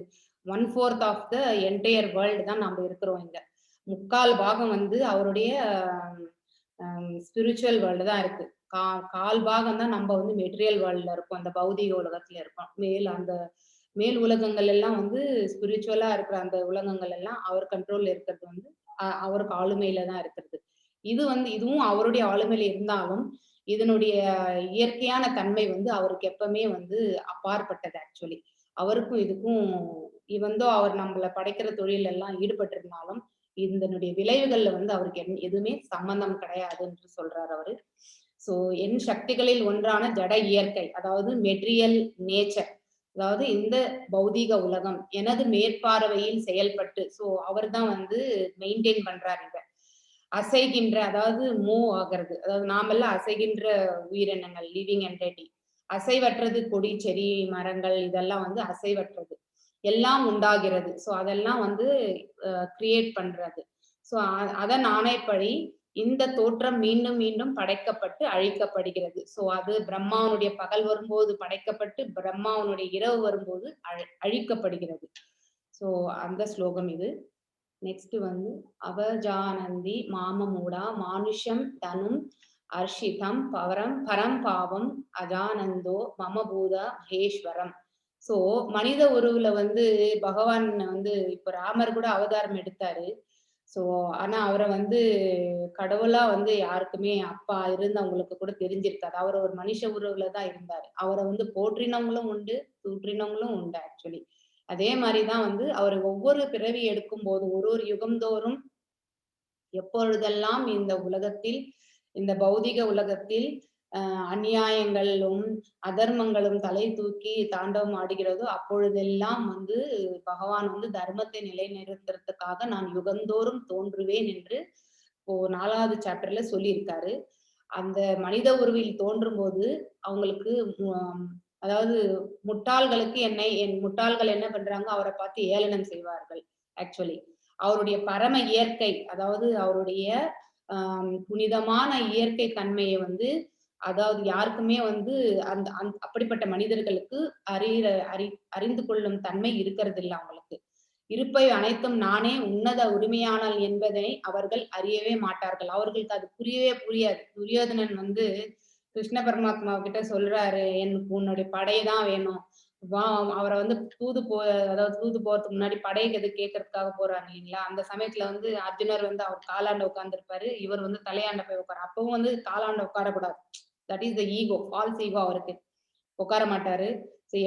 1/4 ஆஃப் த என்டையர் வேர்ல்டு தான் நாம இருக்கிறோம். இங்க 3/4 பாகம் வந்து அவருடைய ஸ்பிரிச்சுவல் வேர்ல்டு தான் இருக்கு. கால் பாகம் தான் நம்ம வந்து மெட்டீரியல் வேர்ல்ட்ல இருக்கோம், அந்த பௌதிக உலகத்துல இருக்கோம். அந்த மேல் உலகங்கள் எல்லாம் வந்து ஸ்பிரிச்சுவலா இருக்கிற அந்த உலகங்கள் எல்லாம் அவர் கண்ட்ரோல்ல இருக்கிறது வந்து அவருக்கு ஆளுமையில தான் இருக்கிறது. இது வந்து இதுவும் அவருடைய ஆளுமையில இருந்தாலும் இதனுடைய இயற்கையான தன்மை வந்து அவருக்கு எப்பவுமே வந்து அப்பாற்பட்டது. ஆக்சுவலி அவருக்கும் இதுக்கும் இவந்தோ அவர் நம்மள படைக்கிற தொழில் எல்லாம் ஈடுபட்டு இருந்தாலும் இதனுடைய விளைவுகள்ல வந்து அவருக்கு எதுவுமே சம்பந்தம் கிடையாது என்று சொல்றாரு அவரு. சோ என் சக்திகளில் ஒன்றான ஜட இயற்கை, அதாவது மெட்டீரியல் நேச்சர், அதாவது இந்த பௌதீக உலகம் எனது மேற்பார்வையில் செயல்பட்டு, சோ அவர் தான் வந்து மெயின்டைன் பண்றாரு. இத அசைகின்ற, அதாவது மூவ் ஆகிறது, அதாவது நாமெல்லாம் அசைகின்ற உயிரினங்கள், லிவிங் என்டிட்டி. அசைவற்றது கொடி செடி மரங்கள் இதெல்லாம் வந்து அசைவற்றது. எல்லாம் உண்டாகிறது. சோ அதெல்லாம் வந்து கிரியேட் பண்றது. சோ அதன் ஆணைப்படி இந்த தோற்றம் மீண்டும் மீண்டும் படைக்கப்பட்டு அழிக்கப்படுகிறது. சோ அது பிரம்மாவனுடைய பகல் வரும்போது படைக்கப்பட்டு பிரம்மாவனுடைய இரவு வரும்போது அழிக்கப்படுகிறது. சோ அந்த ஸ்லோகம் இது. நெக்ஸ்ட் வந்து அவஜானந்தி மாமமூடா மானுஷம் தனும் அர்ஷிதம் பரம் பாவம் அஜானந்தோ மமபூத மகேஸ்வரம். சோ மனித உருவுல வந்து பகவான் வந்து இப்ப ராமர் கூட அவதாரம் எடுத்தாரு. சோ ஆனா அவரை வந்து கடவுளா வந்து யாருக்குமே அப்பா இருந்தவங்களுக்கு கூட தெரிஞ்சிருக்காது. அவர் ஒரு மனுஷ உருவுல தான் இருந்தாரு. அவரை வந்து போற்றினவங்களும் உண்டு, தூற்றினவங்களும் உண்டு ஆக்சுவலி. அதே மாதிரிதான் வந்து அவர் ஒவ்வொரு பிறவி எடுக்கும் போது ஒரு யுகம்தோறும் எப்பொழுதெல்லாம் இந்த உலகத்தில் இந்த பௌதிக உலகத்தில் அநியாயங்களும் அதர்மங்களும் தலை தூக்கி தாண்டவம் ஆடுகிறதோ அப்பொழுதெல்லாம் வந்து பகவான் வந்து தர்மத்தை நிலைநிறுத்துறதுக்காக நான் யுகந்தோறும் தோன்றுவேன் என்று இப்போ 4வது சாப்டர்ல சொல்லியிருக்காரு. அந்த மனித உருவில் தோன்றும் போது அவங்களுக்கு அதாவது முட்டாள்களுக்கு என் முட்டாள்கள் என்ன பண்றாங்க, அவரை பார்த்து ஏளனம் செய்வார்கள். ஆக்சுவலி அவருடைய பரம இயற்கை, அதாவது அவருடைய புனிதமான இயற்கை தன்மையை வந்து அதாவது யாருக்குமே வந்து அந்த அப்படிப்பட்ட மனிதர்களுக்கு அறிந்து கொள்ளும் தன்மை இருக்கிறது இல்லை அவங்களுக்கு. இருப்பை அனைத்தும் நானே உன்னத உரிமையானல் என்பதை அவர்கள் அறியவே மாட்டார்கள். அவர்களுக்கு அது புரியவே புரியாது. துரியோதனன் வந்து கிருஷ்ண பரமாத்மா கிட்ட சொல்றாரு, எனக்கு உன்னுடைய படைதான் வேணும். வா அவரை வந்து அதாவது தூது போறதுக்கு முன்னாடி படைக்கு எது கேட்கறதுக்காக போறாங்க இல்லைங்களா? அந்த சமயத்துல வந்து அர்ஜுனர் வந்து அவர் காலாண்ட உட்கார்ந்துருப்பாரு. இவர் வந்து தலையாண்ட போய் உட்காரு. அப்பவும் வந்து காலாண்ட உட்காரக்கூடாது. That is the ego, false ego அவருக்கு. உட்கார மாட்டாரு.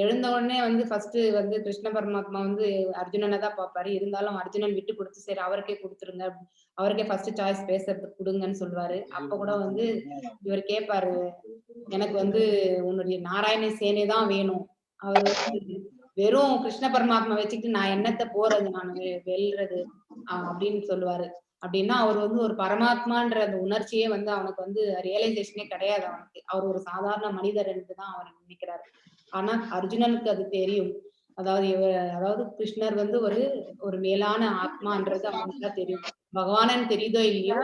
எழுந்த உடனே வந்து ஃபர்ஸ்ட் வந்து கிருஷ்ண பரமாத்மா வந்து அர்ஜுனனை தான் பார்ப்பாரு. இருந்தாலும் அர்ஜுனன் விட்டு கொடுத்து சரி அவருக்கே கொடுத்துருங்க, அவருக்கே ஃபர்ஸ்ட் சாய்ஸ் பேசுறதுக்கு கொடுங்கன்னு சொல்லுவாரு. அப்ப கூட வந்து இவர் கேட்பாரு, எனக்கு வந்து உன்னுடைய நாராயண சேனை தான் வேணும். அவர் வந்து வெறும் கிருஷ்ண பரமாத்மா வச்சுக்கிட்டு நான் என்னத்த போறது, நான் வெல்றது அப்படின்னு சொல்லுவாரு. அப்படின்னா அவர் வந்து ஒரு பரமாத்மான்ற அந்த உணர்ச்சியே வந்து அவனுக்கு வந்து ரியலைசேஷனே கிடையாது அவனுக்கு. அவர் ஒரு சாதாரண மனிதர் என்றுதான் அவர் நினைக்கிறாரு. ஆனா அர்ஜுனனுக்கு அது தெரியும். அதாவது கிருஷ்ணர் வந்து ஒரு மேலான ஆத்மான்றது அவனுக்கு தான் தெரியும். பகவானன் தெரியுதோ இல்லையோ,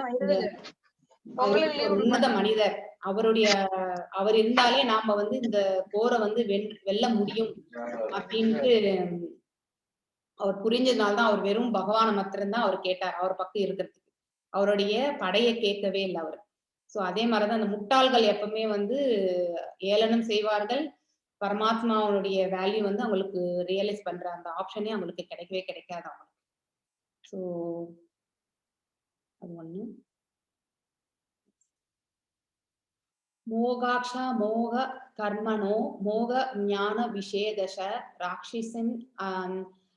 ஒரு உன்னத மனிதர் அவர் இருந்தாலே நாம வந்து இந்த போரை வந்து வெல்ல முடியும் அப்படின்ட்டு அவர் புரிஞ்சதுனால்தான் அவர் வெறும் பகவான மாத்திரம்தான் அவர் கேட்டார், அவர் பக்கம் இருக்கிறதுக்கு. அவருடைய படையை கேட்கவே இல்லை அவர். சோ அதே மாதிரிதான் அந்த முட்டாள்கள் எப்பவுமே வந்து ஏளனம் செய்வார்கள். பரமாத்மாவுடைய வேல்யூ வந்து அவங்களுக்கு ரியலைஸ் பண்ற அந்த ஆப்ஷனே அவங்களுக்கு கிடைக்கவே கிடைக்காது அவங்களுக்கு. சோ அது ஒண்ணு. மோகாட்ச மோக கர்மணோ மோக ஞான விஷேதச ராட்சிசின்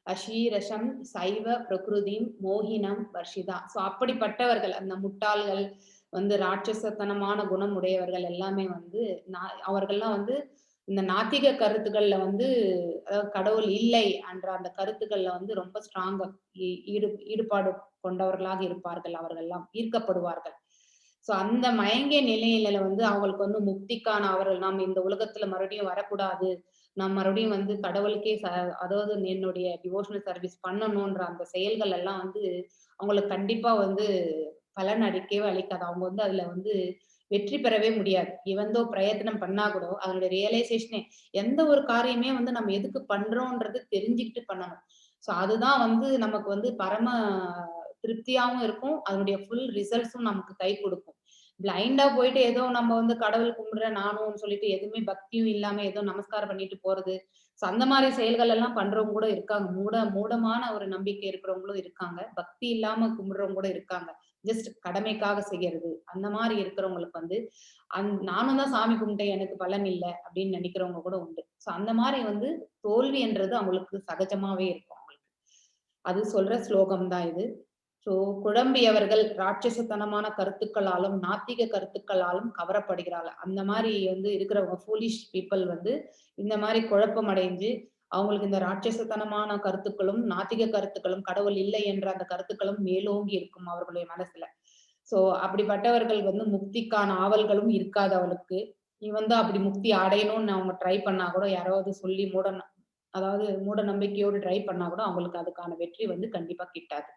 அஷீரசம் சைவ பிரகிருதிம் மோகினம் வர்ஷிதா. சோ அப்படிப்பட்டவர்கள் அந்த முட்டாள்கள் வந்து ராட்சசத்தனமான குணம் உடையவர்கள் எல்லாமே வந்து அவர்கள்லாம் வந்து இந்த நாத்திக கருத்துக்கள்ல வந்து கடவுள் இல்லை என்ற அந்த கருத்துக்கள்ல வந்து ரொம்ப ஸ்ட்ராங்கா ஈடுபாடு கொண்டவர்களாக இருப்பார்கள். அவர்கள் எல்லாம் ஈர்க்கப்படுவார்கள். சோ அந்த மயங்கிய நிலையில வந்து அவங்களுக்கு வந்து முக்திக்கான அவர்கள் நாம் இந்த உலகத்துல மறுபடியும் வரக்கூடாது, நாம் மறுபடியும் வந்து கடவுளுக்கே அதாவது என்னுடைய டிவோஷனல் சர்வீஸ் பண்ணணும்ன்ற அந்த செயல்கள் எல்லாம் வந்து அவங்களுக்கு கண்டிப்பா வந்து பலன் அளிக்கவே அளிக்காது. அவங்க வந்து அதுல வந்து வெற்றி பெறவே முடியாது. இவந்தோ பிரயத்தனம் பண்ணா கூட அதனுடைய ரியலைசேஷனே எந்த ஒரு காரியமே வந்து நம்ம எதுக்கு பண்றோம்ன்றது தெரிஞ்சுக்கிட்டு பண்ணணும். சோ அதுதான் வந்து நமக்கு வந்து பரம திருப்தியாவும் இருக்கும். அதனுடைய ஃபுல் ரிசல்ட்ஸும் நமக்கு கை கொடுக்கும். பிளைண்டா போயிட்டு ஏதோ நம்ம வந்து கடவுள் கும்பிடுறேன் நானும் சொல்லிட்டு எதுவுமே பக்தியும் இல்லாம ஏதோ நமஸ்காரம் பண்ணிட்டு போறது. சோ அந்த மாதிரி செயல்கள் எல்லாம் பண்றவங்க கூட இருக்காங்க. மூடமான ஒரு நம்பிக்கை இருக்கிறவங்களும் இருக்காங்க. பக்தி இல்லாம கும்பிடுறவங்க கூட இருக்காங்க. ஜஸ்ட் கடமைக்காக செய்யறது. அந்த மாதிரி இருக்கிறவங்களுக்கு வந்து நானும் தான் சாமி கும்பிட்டேன் எனக்கு பலன் இல்லை அப்படின்னு நினைக்கிறவங்க கூட உண்டு. சோ அந்த மாதிரி வந்து தோல்வி என்றது அவங்களுக்கு சகஜமாவே இருக்கும் அவங்களுக்கு. அது சொல்ற ஸ்லோகம் தான் இது. சோ குழம்பியவர்கள் ராட்சசத்தனமான கருத்துக்களாலும் நாத்திக கருத்துக்களாலும் கவரப்படுகிறாள். அந்த மாதிரி வந்து இருக்கிறவங்க ஃபூலிஷ் பீப்புள் வந்து இந்த மாதிரி குழப்பம் அடைஞ்சு அவங்களுக்கு இந்த ராட்சசத்தனமான கருத்துக்களும் நாத்திக கருத்துக்களும் கடவுள் இல்லை என்ற அந்த கருத்துக்களும் மேலோங்கி இருக்கும் அவர்களுடைய மனசுல. சோ அப்படிப்பட்டவர்கள் வந்து முக்திக்கான ஆவல்களும் இருக்காது அவளுக்கு. நீ வந்து அப்படி முக்தி அடையணும்னு அவங்க ட்ரை பண்ணா கூட யாராவது சொல்லி அதாவது மூட நம்பிக்கையோடு ட்ரை பண்ணா கூட அவங்களுக்கு அதுக்கான வெற்றி வந்து கண்டிப்பா கிட்டாது.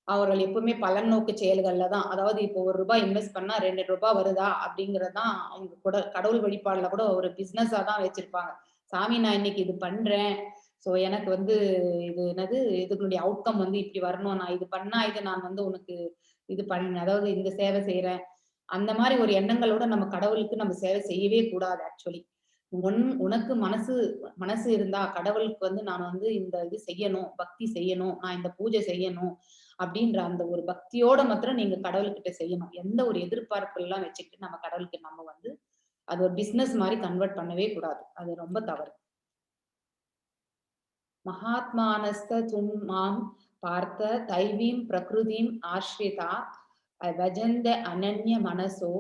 அவர்கள் எப்பவுமே பலன் நோக்கு செயல்கள்ல தான். அதாவது இப்போ ரூ. 1 இன்வெஸ்ட் பண்ணா ரூ. 2 வருதா அப்படிங்கிறது தான் அவங்க கூட கடவுள் வழிபாடுல கூட ஒரு பிசினஸா தான் வச்சிருப்பாங்க. சாமி நான் இன்னைக்கு இது பண்றேன். சோ எனக்கு வந்து இது என்னது இதுகளுடைய அவுட்கம் வந்து இப்படி வரணும். நான் இது பண்ணா இது நான் வந்து உனக்கு இது அதாவது இந்த சேவை செய்றேன். அந்த மாரி ஒரு எண்ணங்களோட நம்ம கடவுளுக்கு நம்ம சேவை செய்யவே கூடாது ஆக்சுவலி. உனக்கு மனசு மனசு இருந்தா கடவுளுக்கு வந்து நான் வந்து இந்த இது செய்யணும், பக்தி செய்யணும், நான் இந்த பூஜை செய்யணும் அப்படின்ற அந்த ஒரு பக்தியோட மாத்திரம் நீங்க கடவுள்கிட்ட செய்யணும். எந்த ஒரு எதிர்பார்ப்பு எல்லாம் வச்சுக்கிட்டு நம்ம கடவுளுக்கு நம்ம வந்து அது ஒரு பிசினஸ் மாரி கன்வெர்ட் பண்ணவே கூடாது. அது ரொம்ப தவறு. மகாத்மானஸ்த தும் மாம் பார்த்த தைவீம் பிரகிருதிம் ஆஸ்ரிதா பஜந்த அனன்ய மனசோ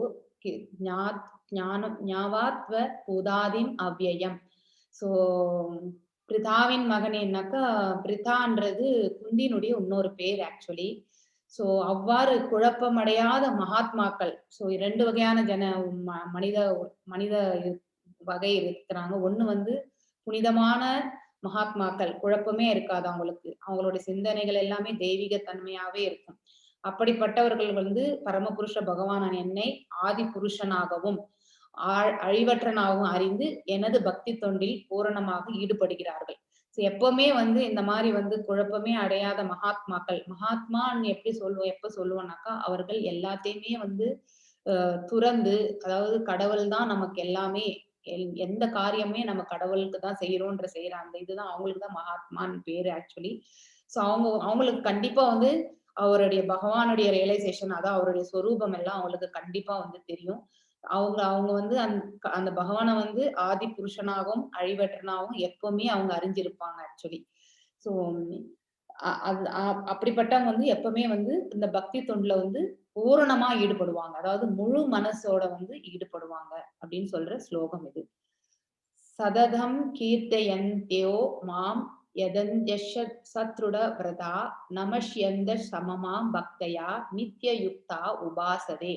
ஞாவாத்வ பூதாதிம் அவ்யயம். சோ பிரிதாவின் மகனேனாக்கா பிரிதான்றது குந்தியினுடைய இன்னொரு பேர் ஆக்சுவலி. சோ அவ்வாறு குழப்பமடையாத மகாத்மாக்கள். சோ 2 வகையான மனித மனித வகை இருக்கிறாங்க. ஒண்ணு வந்து புனிதமான மகாத்மாக்கள். குழப்பமே இருக்காது அவங்களுக்கு. அவங்களுடைய சிந்தனைகள் எல்லாமே தெய்வீக தன்மையாவே இருக்கும். அப்படிப்பட்டவர்கள் வந்து பரமபுருஷ பகவான் என்னை ஆதி புருஷனாகவும் அழிவற்றனாகவும் அறிந்து எனது பக்தி தொண்டில் பூரணமாக ஈடுபடுகிறார்கள். எப்பவுமே வந்து இந்த மாதிரி வந்து குழப்பமே அடையாத மகாத்மாக்கள். மகாத்மான்னு எப்படி சொல்லுவோம் எப்ப சொல்லுவோம்னாக்கா அவர்கள் எல்லாத்தையுமே வந்து துறந்து, அதாவது கடவுள் தான் நமக்கு எல்லாமே, எந்த காரியமே நம்ம கடவுளுக்கு தான் செய்யற அந்த இதுதான் அவங்களுக்கு தான் மகாத்மான்னு பேரு ஆக்சுவலி. சோ அவங்களுக்கு கண்டிப்பா வந்து அவருடைய பகவானுடைய ரியலைசேஷன், அதான் அவருடைய சொரூபம் எல்லாம் அவங்களுக்கு கண்டிப்பா வந்து தெரியும். அவங்க வந்து அந்த பகவானை வந்து ஆதி புருஷனாகவும் அழிவற்றனாகவும் எப்பவுமே அவங்க அறிஞ்சிருப்பாங்க ஆக்சுவலி. சோ அப்படிப்பட்டவங்க வந்து எப்பவுமே வந்து இந்த பக்தி தொண்டுல வந்து பூரணமா ஈடுபடுவாங்க. அதாவது முழு மனசோட வந்து ஈடுபடுவாங்க அப்படின்னு சொல்ற ஸ்லோகம் இது. சததம் கீர்த்தயந்த்யோ மாம் யதந்த்யஷ சத்ருட விரதா நமஷ்யந்த சமமாம் பக்தயா நித்ய யுக்தா உபாசதே.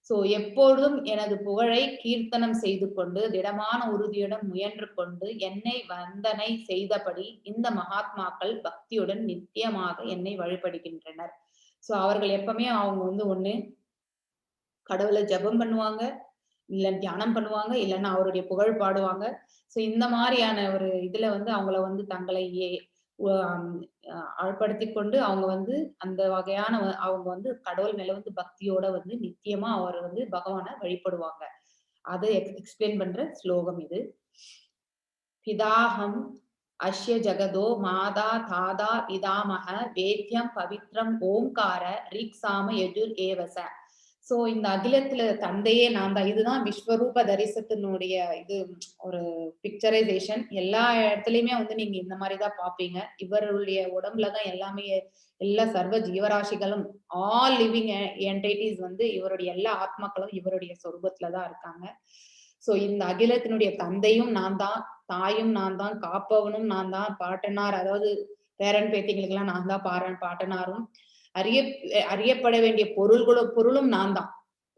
சோ எப்பொழுதும் எனது புகழை கீர்த்தனம் செய்து கொண்டு திடமான உறுதியுடன் முயன்று கொண்டு என்னை வந்தனை செய்தபடி இந்த மகாத்மாக்கள் பக்தியுடன் நித்தியமாக என்னை வழிபடுகின்றனர். சோ அவர்கள் எப்பவுமே அவங்க வந்து ஒண்ணு கடவுளை ஜெபம் பண்ணுவாங்க, இல்ல தியானம் பண்ணுவாங்க, இல்லைன்னா அவருடைய புகழ் பாடுவாங்க. சோ இந்த மாதிரியான ஒரு இதுல வந்து அவங்கள வந்து தங்களை ஆழ்படுத்திக் கொண்டு அவங்க வந்து அந்த வகையான அவங்க வந்து கடவுள் மேல வந்து பக்தியோட வந்து நித்தியமா அவர் வந்து பகவானை வழிபடுவாங்க. அதை எக்ஸ்பிளைன் பண்ற ஸ்லோகம் இது. பிதாஹம் அஸ்ய ஜகதோ மாதா தாதா பிதாமக வேத்யம் பவித்ரம் ஓம்கார ரிக்ஸாம யஜுர் ஏவச. சோ இந்த அகிலத்துல தந்தையே நான் தான். இதுதான் விஸ்வரூப தரிசனத்தினுடைய இது ஒரு பிக்சரைசேஷன். எல்லா இடத்துலயுமே வந்து நீங்க இந்த மாதிரிதான் பாப்பீங்க. இவருடைய உடம்புலதான் எல்லாமே, எல்லா சர்வ ஜீவராசிகளும் ஆல் லிவிங் என்டைட்டிஸ் வந்து இவருடைய எல்லா ஆத்மாக்களும் இவருடைய சொரூபத்துலதான் இருக்காங்க. சோ இந்த அகிலத்தினுடைய தந்தையும் நான் தான், தாயும் நான் தான், காப்பவனும் நான் தான், பாட்டனார் அதாவது பேரன் பேத்திகளுக்கு எல்லாம் நான் தான் பாட்டனாரும், அறியப்பட வேண்டிய பொருளும் நான் தான்,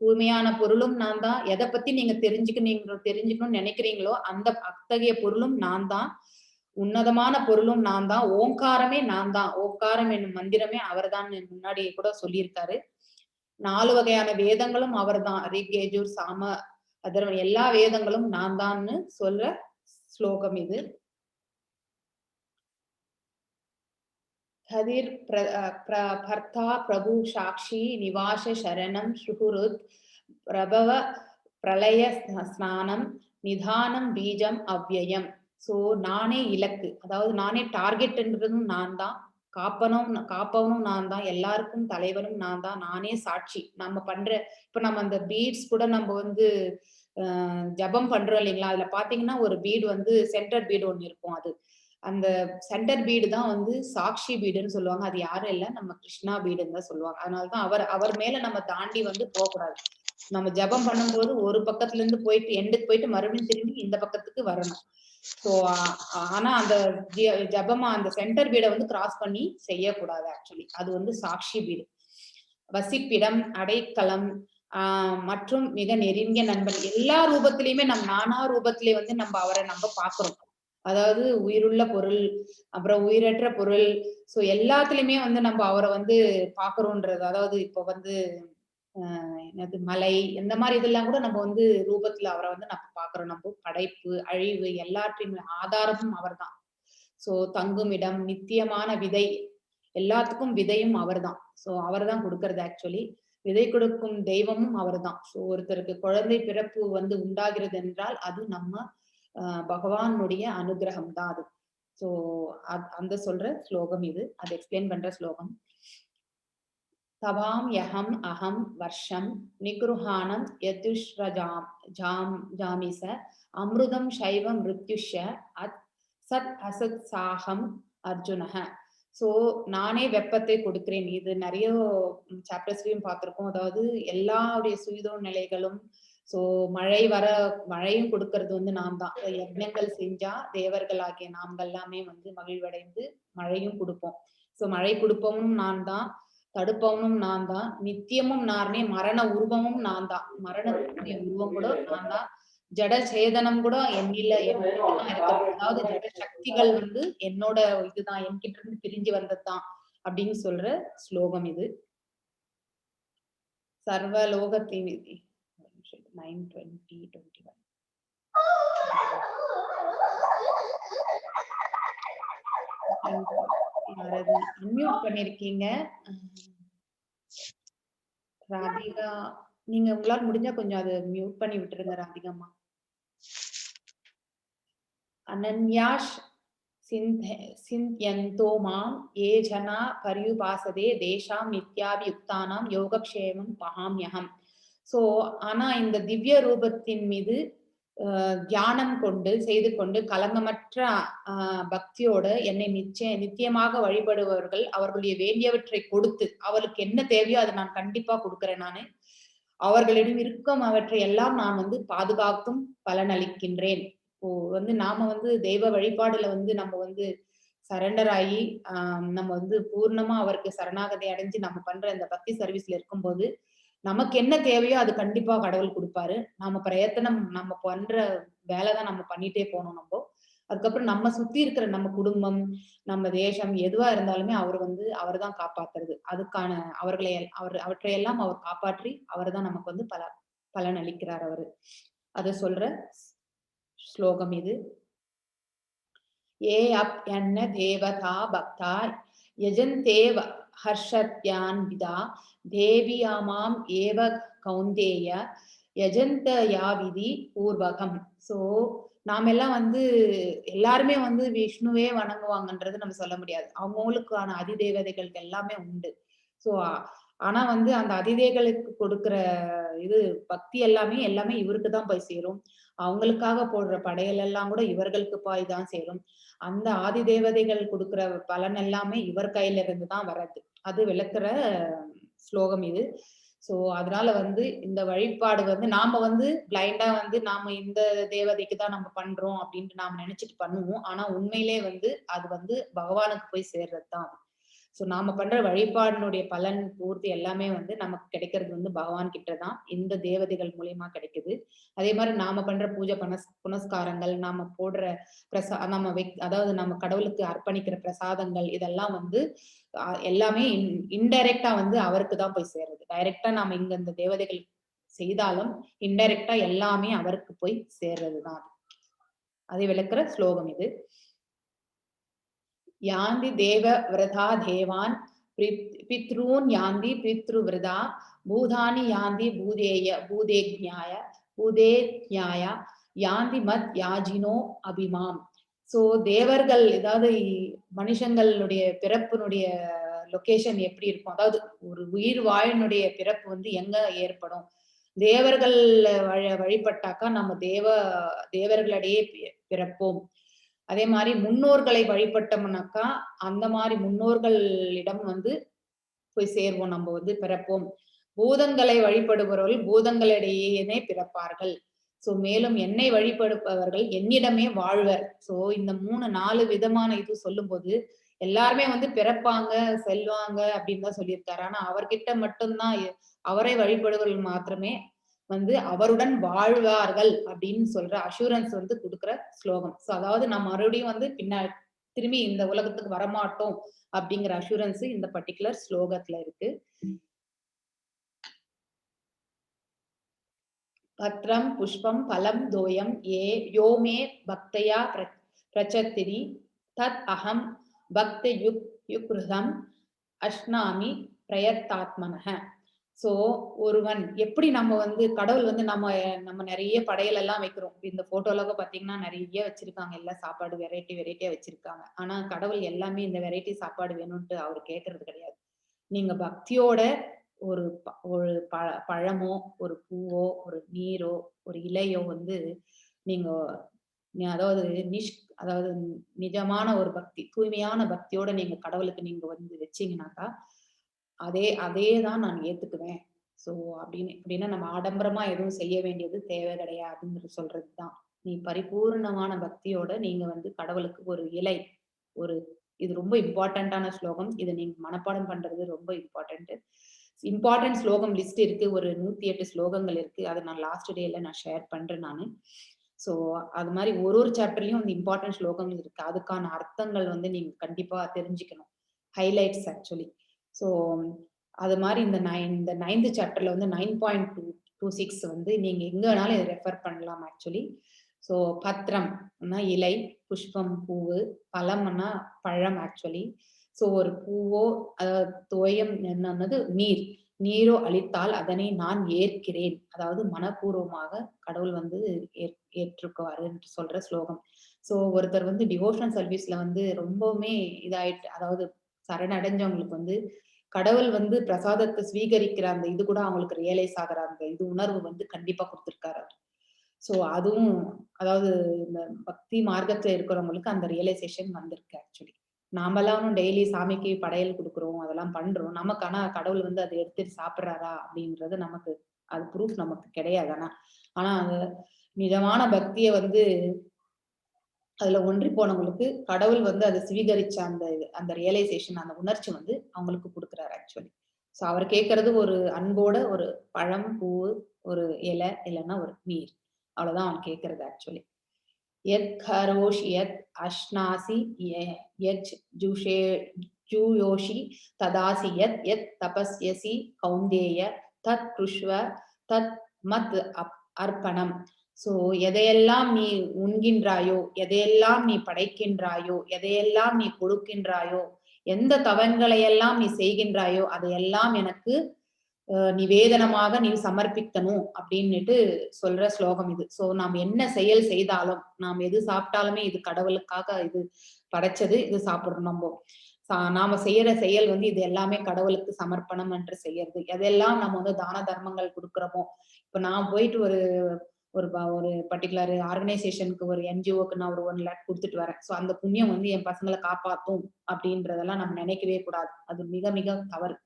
தூய்மையான பொருளும் நான் தான். எதை பத்தி நீங்க தெரிஞ்சுக்கணும்னு நினைக்கிறீங்களோ அந்த அத்தகைய பொருளும் நான் தான். உன்னதமான பொருளும் நான் தான். ஓங்காரமே நான் தான். ஓங்காரம் என்னும் மந்திரமே அவர் தான் முன்னாடி கூட சொல்லியிருக்காரு. 4 வகையான வேதங்களும் அவர் தான். ரிக், யஜுர், சாம, அதர்வன் எல்லா வேதங்களும் நான் தான்னு சொல்ற ஸ்லோகம் இது. ஹதிர் பர்த்தா பிரபு சாட்சி நிவாச சரணம் சுகுருத் பிரபவ பிரளய ஸ்நானம் நிதானம் பீஜம் அவ்யயம். சோ நானே இலக்கு, அதாவது நானே டார்கெட்ன்றதும் நான் தான், காப்பவனும் நான் தான், எல்லாருக்கும் தலைவனும் நான் தான், நானே சாட்சி. நம்ம பண்ற இப்ப நம்ம அந்த பீட்ஸ் கூட நம்ம வந்து ஜபம் பண்றோம் இல்லைங்களா, அதுல பாத்தீங்கன்னா ஒரு பீடு வந்து சென்டர் பீடு ஒண்ணு இருக்கும். அது அந்த சென்டர் பீடு தான் வந்து சாட்சி பீடுன்னு சொல்லுவாங்க. அது யாரும் இல்ல, நம்ம கிருஷ்ணா பீடுன்னு தான் சொல்லுவாங்க. அதனாலதான் அவர் மேல நம்ம தாண்டி வந்து போகக்கூடாது. நம்ம ஜபம் பண்ணும்போது ஒரு பக்கத்துல இருந்து போயிட்டு எண்டுக்கு போயிட்டு மறுபடியும் திரும்பி இந்த பக்கத்துக்கு வரணும். சோ ஆனா அந்த ஜபமா அந்த சென்டர் பீடை வந்து கிராஸ் பண்ணி செய்யக்கூடாது ஆக்சுவலி. அது வந்து சாட்சி பீடு. வசிப்பிடம், அடைக்கலம் மற்றும் மிக நெருங்கிய நண்பன். எல்லா ரூபத்திலயுமே நானா ரூபத்திலே வந்து நம்ம அவரை பாக்குறோம். அதாவது உயிருள்ள பொருள், அப்புறம் உயிரற்ற பொருள், சோ எல்லாத்துலயுமே வந்து நம்ம அவரை வந்து பாக்குறோன்றது. அதாவது இப்போ வந்து என்னது மலை இந்த மாதிரி இதெல்லாம் கூட நம்ம வந்து ரூபத்துல அவரை வந்து நம்ம பாக்குறோம். நம்ம படைப்பு, அழிவு எல்லாற்றையுமே ஆதாரமும் அவர்தான். சோ தங்குமிடம், நித்தியமான விதை, எல்லாத்துக்கும் விதையும் அவர்தான். சோ அவர்தான் கொடுக்கிறது ஆக்சுவலி. விதை கொடுக்கும் தெய்வமும் அவர்தான். சோ ஒருத்தருக்கு குழந்தை பிறப்பு வந்து உண்டாகிறது என்றால் அது நம்ம பகவானுடைய அனுகிரகம் தான் அது. சோ அந்த சொல்ற ஸ்லோகம் இது. அது எக்ஸ்பிளைன் பண்ற ஸ்லோகம். தவாம் யஹம் அஹம் வர்ஷம் நிகுருஹானம் ஜாமிச அமிர்தம் சைவ மிருத்யுஷ அத் சத் அசத் சாகம் அர்ஜுனஹ. சோ நானே வெப்பத்தை கொடுக்கிறேன். இது நிறைய சாப்டர்ஸ்லயும் பார்த்திருக்கோம். அதாவது எல்லாருடைய சுயுதோ நிலைகளும் சோ மழையும் கொடுக்கறது வந்து நாம் தான். யஜ்ஞங்கள் செஞ்சா தேவர்களாகிய நாம் எல்லாமே வந்து மகிழ்வடைந்து மழையும் கொடுப்போம். சோ மழை கொடுப்பவனும் நான் தான், தடுப்பவனும் நான் தான், நித்தியமும் நானே, மரண உருவமும் நான் தான். மரணத்துடைய உருவம் கூட நான் தான். ஜட சேதனம் கூட என்னதான் இருக்கிறது. அதாவது ஜட சக்திகள் வந்து என்னோட இதுதான், என்கிட்ட இருந்து பிரிஞ்சு வந்ததுதான் அப்படின்னு சொல்ற ஸ்லோகம் இது. சர்வலோகத்தின் 9:20-21 அன்மியூட் பண்ணிருக்கீங்க ராதிகா. நீங்க உங்களால முடிஞ்சா கொஞ்சம் அதை மியூட் பண்ணி விட்டுருங்க ராதிகாமா. அனன்யாஷ் சிந்த்யந்தோ மாம் ஏ ஜனா பரியுபாசதே தேஷாம் நித்யாபியுக்தானாம் யோகக்ஷேமம் பகாம்யகம். சோ ஆனா இந்த திவ்ய ரூபத்தின் மீது தியானம் கொண்டு செய்து கொண்டு கலங்கமற்ற பக்தியோட என்னை நித்தியமாக வழிபடுபவர்கள் அவர்களுடைய வேண்டியவற்றை கொடுத்து அவளுக்கு என்ன தேவையோ அதை நான் கண்டிப்பா கொடுக்கிறேன். நானு அவர்களிடம் இருக்கும் அவற்றை எல்லாம் நான் வந்து பாதுகாத்தும் பலனளிக்கின்றேன். இப்போ வந்து நாம வந்து தெய்வ வழிபாடுல வந்து நம்ம வந்து சரண்டர் ஆகி நம்ம வந்து பூர்ணமா அவருக்கு சரணாகதி அடைஞ்சு நம்ம பண்ற இந்த பக்தி சர்வீஸ்ல இருக்கும்போது நமக்கு என்ன தேவையோ அது கண்டிப்பா கடவுள் கொடுப்பாரு. நம்ம பிரயத்தனம் நம்ம பண்ற வேலைதான் நம்ம பண்ணிட்டே போனோம். நம்ம அதுக்கப்புறம் நம்ம சுத்தி இருக்கிற நம்ம குடும்பம், நம்ம தேசம் எதுவா இருந்தாலுமே அவர் தான் காப்பாத்துறது. அதுக்கான அவற்றையெல்லாம் அவர் காப்பாற்றி அவர் தான் நமக்கு வந்து பலன் அளிக்கிறார் அவரு. அது சொல்ற ஸ்லோகம் இது. ஏ அப் என்ன தேவதா பக்தா யஜந்தேவ ஹர்ஷத்யான்விதா தேவியாமாம் ஏவ கௌந்தேய யஜந்த யாவிதி பூர்வகம். சோ நாம எல்லாம் வந்து எல்லாருமே வந்து விஷ்ணுவே வணங்குவாங்கன்றது நம்ம சொல்ல முடியாது. அவங்களுக்கான அதிதேவதைகளுக்கு எல்லாமே உண்டு. சோ ஆனா வந்து அந்த அதிதேவதைகளுக்கு கொடுக்கிற இது பக்தி எல்லாமே இவருக்கு தான் போய் சேரும். அவங்களுக்காக போடுற படையல் எல்லாம் கூட இவர்களுக்கு போய் தான் சேரும். அந்த ஆதி தேவதைகள் கொடுக்கிற பலன் எல்லாமே இவர் கையில இருந்து தான் வர்றது. அது விளக்குற ஸ்லோகம் இது. சோ அதனால வந்து இந்த வழிபாடு வந்து நாம வந்து பிளைண்டா வந்து நாம இந்த தேவதைக்கு தான் நம்ம பண்றோம் அப்படின்ட்டு நாம நினைச்சிட்டு பண்ணுவோம். ஆனா உண்மையிலே வந்து அது வந்து பகவானுக்கு போய் சேர்றது தான். சோ நாம பண்ற வழிபாடினுடைய பலன் பூர்த்தி எல்லாமே வந்து நமக்கு கிடைக்கிறது வந்து பகவான் கிட்டதான் இந்த தேவதைகள் மூலியமா கிடைக்குது. அதே மாதிரி நாம பண்ற பூஜை புனஸ்காரங்கள், நாம போடுற அதாவது நம்ம கடவுளுக்கு அர்ப்பணிக்கிற பிரசாதங்கள் இதெல்லாம் வந்து எல்லாமே இன்டைரக்டா வந்து அவருக்கு தான் போய் சேர்றது. டைரக்டா நாம இங்க இந்த தேவதைகள் செய்தாலும் இன்டைரக்டா எல்லாமே அவருக்கு போய் சேர்றதுதான். அதை விளக்குற ஸ்லோகம் இது. யாந்தி தேவ விரதா தேவான் பித்ரூன் யாந்தி பித்ருவிரதா பூதானி யாந்தி பூதேஜ்ஞாய யாந்தி மத் யாஜினோ அபிமாம். சோ தேவர்கள், ஏதாவது மனுஷங்களுடைய பிறப்பினுடைய லொகேஷன் எப்படி இருக்கும், அதாவது ஒரு உயிர் வாழினுடைய பிறப்பு வந்து எங்க ஏற்படும், தேவர்கள் வழிபட்டாக்கா நம்ம தேவர்களிடையே பிறப்போம். அதே மாதிரி முன்னோர்களை வழிபட்டோம்னாக்கா அந்த மாதிரி முன்னோர்களிடம் வந்து போய் சேர்வோம், நம்ம வந்து பிறப்போம். பூதங்களை வழிபடுபவர்கள் பூதங்களிடையே பிறப்பார்கள். சோ மேலும் என்னை வழிபடுபவர்கள் என்னிடமே வாழ்வர். சோ இந்த 3-4 விதமான இது சொல்லும் போது எல்லாருமே வந்து பிறப்பாங்க செல்வாங்க அப்படின்னு தான் சொல்லியிருக்காரு. ஆனா அவர்கிட்ட மட்டும்தான் அவரை வழிபடுவர்கள் மாத்திரமே வந்து அவருடன் வாழ்வார்கள் அப்படின்னு சொல்ற அஷூரன்ஸ் வந்து கொடுக்குற ஸ்லோகம். சோ அதாவது நம்ம மறுபடியும் வந்து திரும்பி இந்த உலகத்துக்கு வரமாட்டோம் அப்படிங்கிற அஷூரன்ஸ் இந்த பர்டிகுலர் ஸ்லோகத்துல இருக்கு. பத்ரம் புஷ்பம் பலம் தோயம் யோ மே பக்தயா பிரச்சத்திரி தத் அகம் பக்த யுக்ருதம் அஷ்னாமி பிரயத்தாத்மனஹ. சோ ஒருவன் எப்படி நம்ம வந்து கடவுள் வந்து நம்ம நிறைய படையல் எல்லாம் வைக்கிறோம். இந்த போட்டோல பாத்தீங்கன்னா நிறைய வச்சிருக்காங்க, எல்லாம் சாப்பாடு வெரைட்டியா வச்சிருக்காங்க. ஆனா கடவுள் எல்லாமே இந்த வெரைட்டி சாப்பாடு வேணும்ட்டு அவரு கேட்கறது கிடையாது. நீங்க பக்தியோட ஒரு ஒரு பழமோ, ஒரு பூவோ, ஒரு நீரோ, ஒரு இலையோ வந்து நீங்க அதாவது அதாவது நிஜமான ஒரு பக்தி, தூய்மையான பக்தியோட நீங்க கடவுளுக்கு நீங்க வந்து வச்சீங்கன்னாக்கா அதேதான் நான் ஏத்துக்குவேன். சோ அப்படின்னா நம்ம ஆடம்பரமா எதுவும் செய்ய வேண்டியது தேவை கிடையாதுன்னு சொல்றதுதான். நீ பரிபூர்ணமான பக்தியோட நீங்க வந்து கடவுளுக்கு ஒரு இலை, ஒரு இது ரொம்ப இம்பார்ட்டன்டான ஸ்லோகம். இதை நீங்க மனப்பாடம் பண்றது ரொம்ப இம்பார்ட்டன்ட் ஸ்லோகம் லிஸ்ட் இருக்கு. ஒரு 108 ஸ்லோகங்கள் இருக்கு. அதை நான் லாஸ்ட் டேல நான் ஷேர் பண்றேன் நானு. சோ அது மாதிரி ஒரு சாப்டர்லயும் வந்து இம்பார்ட்டன்ட் ஸ்லோகங்கள் இருக்கு. அதுக்கான அர்த்தங்கள் வந்து நீங்க கண்டிப்பா தெரிஞ்சுக்கணும். Highlights actually. சோ அது மாதிரி இந்த 9th சாப்டர்ல வந்து 9.26 வந்து நீங்க எங்க வேணாலும் இதை ரெஃபர் பண்ணலாம் ஆக்சுவலி. சோ பத்திரம் இலை, புஷ்பம் பூவு, பழம்னா பழம் ஆக்சுவலி. சோ ஒரு பூவோ தோயம் என்னன்னது நீரோ அளித்தால் அதனை நான் ஏற்கிறேன். அதாவது மனப்பூர்வமாக கடவுள் வந்து ஏற்றுக்குவாரு என்று சொல்ற ஸ்லோகம். சோ ஒருத்தர் வந்து டிவோஷனல் சர்வீஸ்ல வந்து ரொம்பவுமே இதாயிட்டு, அதாவது சரணடைஞ்சவங்களுக்கு வந்து கடவுள் வந்து பிரசாதத்தை ஸ்வீகரிக்கிற அந்த இது கூட அவங்களுக்கு ரியலைஸ் ஆகிற அந்த இது உணர்வு வந்து கண்டிப்பா கொடுத்திருக்காரு. சோ அதுவும் அதாவது இந்த பக்தி மார்க்கத்துல இருக்கிறவங்களுக்கு அந்த ரியலைசேஷன் வந்திருக்கு ஆக்சுவலி. நாமெல்லாம் டெய்லி சாமிக்கு படையல் கொடுக்குறோம், அதெல்லாம் பண்றோம். நமக்கு ஆனா கடவுள் வந்து அதை எடுத்துட்டு சாப்பிடுறாரா அப்படின்றது நமக்கு அது ப்ரூஃப் நமக்கு கிடையாது. ஆனா அது நிஜமான பக்தியை வந்து அதுல ஒன்றி போனவங்களுக்கு கடவுள் வந்து அதை ஸ்வீகரிச்ச அந்த ரியலைசேஷன், அந்த உணர்ச்சி வந்து அவங்களுக்கு கொடுக்குறாரு ஆக்சுவலி. சோ அவர் கேட்கறது ஒரு அன்போட ஒரு பழம், பூ, ஒரு இலை, இல்லைன்னா ஒரு நீர், அவ்வளவுதான் அவன் கேட்கறது ஆக்சுவலி. யத் கரோஷி யத் அஷ்னாசி யஜ் ஜூயோஷி ததாசி யத் யத் தபஸ்யசி கௌந்தேய தத் குஷ்வ தத் மத் அர்ப்பணம். சோ எதையெல்லாம் நீ உண்கின்றாயோ, எதையெல்லாம் நீ படைக்கின்றாயோ, எதையெல்லாம் நீ கொடுக்கின்றாயோ, எந்த தவங்களையெல்லாம் நீ செய்கின்றாயோ அதையெல்லாம் எனக்கு நிவேதனமாக நீ சமர்ப்பிக்கணும் அப்படின்னுட்டு சொல்ற ஸ்லோகம் இது. சோ நாம் என்ன செயல் செய்தாலும், நாம் எது சாப்பிட்டாலுமே இது கடவுளுக்காக இது படைச்சது, இது சாப்பிடுறோம் நம்ம. நாம செய்யற செயல் வந்து இது எல்லாமே கடவுளுக்கு சமர்ப்பணம் என்று செய்யறது. எதெல்லாம் நம்ம வந்து தான தர்மங்கள் கொடுக்குறோமோ, இப்ப நான் போயிட்டு ஒரு ஒரு பர்டிகுலர் ஆர்கனைசேஷனுக்கு, ஒரு என்ஜிஓக்கு நான் ஒரு 1 lakh கொடுத்துட்டு வரேன். சோ அந்த புண்ணியம் வந்து என் பசங்களை காப்பாத்தும் அப்படின்றதெல்லாம் நம்ம நினைக்கவே கூடாது. அது மிக மிக தவறு.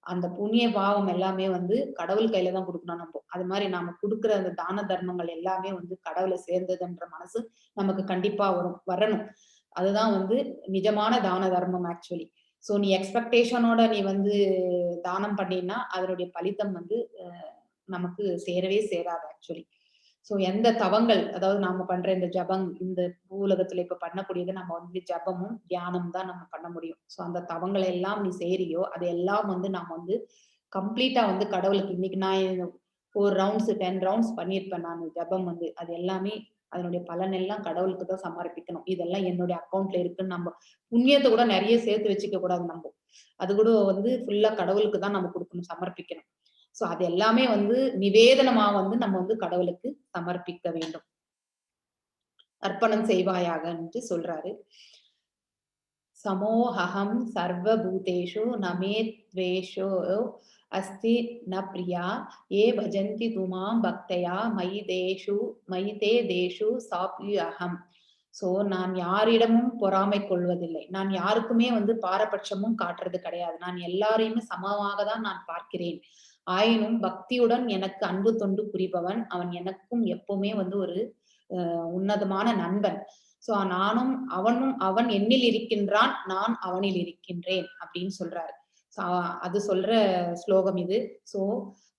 அந்த புண்ணிய பாவம் எல்லாமே வந்து கடவுள் கையில தான் கொடுக்கணும் நம்ம. அது மாதிரி நாம கொடுக்குற அந்த தான தர்மங்கள் எல்லாமே வந்து கடவுளை சேர்ந்ததுன்ற மனசு நமக்கு கண்டிப்பா வரணும். அதுதான் வந்து நிஜமான தான தர்மம் ஆக்சுவலி. சோ நீ எக்ஸ்பெக்டேஷனோட நீ வந்து தானம் பண்ணினா அதனுடைய பலித்தம் வந்து நமக்கு சேரவே சேராது ஆக்சுவலி. சோ எந்த தவங்கள், அதாவது நாம பண்ற இந்த ஜபம், இந்த பூலகத்துல இப்ப பண்ணக்கூடியது நம்ம வந்து ஜபமும் தியானம் தான் நம்ம பண்ண முடியும். சோ அந்த தவங்களை எல்லாம் நீ செய்றியோ அதையெல்லாம் வந்து நாம வந்து கம்ப்ளீட்டா வந்து கடவுளுக்கு, இன்னைக்கு நான் 4 ரவுண்ட்ஸ் 10 ரவுண்ட்ஸ் பண்ணியிருப்பேன் நான் ஜபம் வந்து, அது எல்லாமே அதனுடைய பலன் எல்லாம் கடவுளுக்கு தான் சமர்ப்பிக்கணும். இதெல்லாம் என்னுடைய அக்கௌண்ட்ல இருக்குன்னு நம்ம புண்ணியத்தை கூட நிறைய சேர்த்து வச்சுக்க கூடாது நம்ம. அது கூட வந்து ஃபுல்லா கடவுளுக்கு தான் நம்ம கொடுக்கணும், சமர்ப்பிக்கணும். சோ அது எல்லாமே வந்து நிவேதனமா வந்து நம்ம வந்து கடவுளுக்கு சமர்ப்பிக்க வேண்டும். அர்ப்பணம் செய்வாயாக என்று சொல்றாரு. சமோஹம் சர்வபூதேஷு நமே த்வேஷோ அஸ்தி ந பிரியா ஏ பஜந்தி துமாம் பக்தயா மயிதே தேஷு சாப்யுஹம். சோ நான் யாரிடமும் பொறாமை கொள்வதில்லை. நான் யாருக்குமே வந்து பாரபட்சமும் காட்டுறது கிடையாது. நான் எல்லாரையுமே சமமாக தான் நான் பார்க்கிறேன். ஆயினும் பக்தியுடன் எனக்கு அன்பு தொண்டு புரிபவன் அவன் எனக்கும் எப்பவுமே வந்து ஒரு உன்னதமான நண்பன். சோ அவன் என்னில் இருக்கின்றான், நான் அவனில் இருக்கின்றேன் அப்படின்னு சொல்றாரு. அது சொல்ற ஸ்லோகம் இது. சோ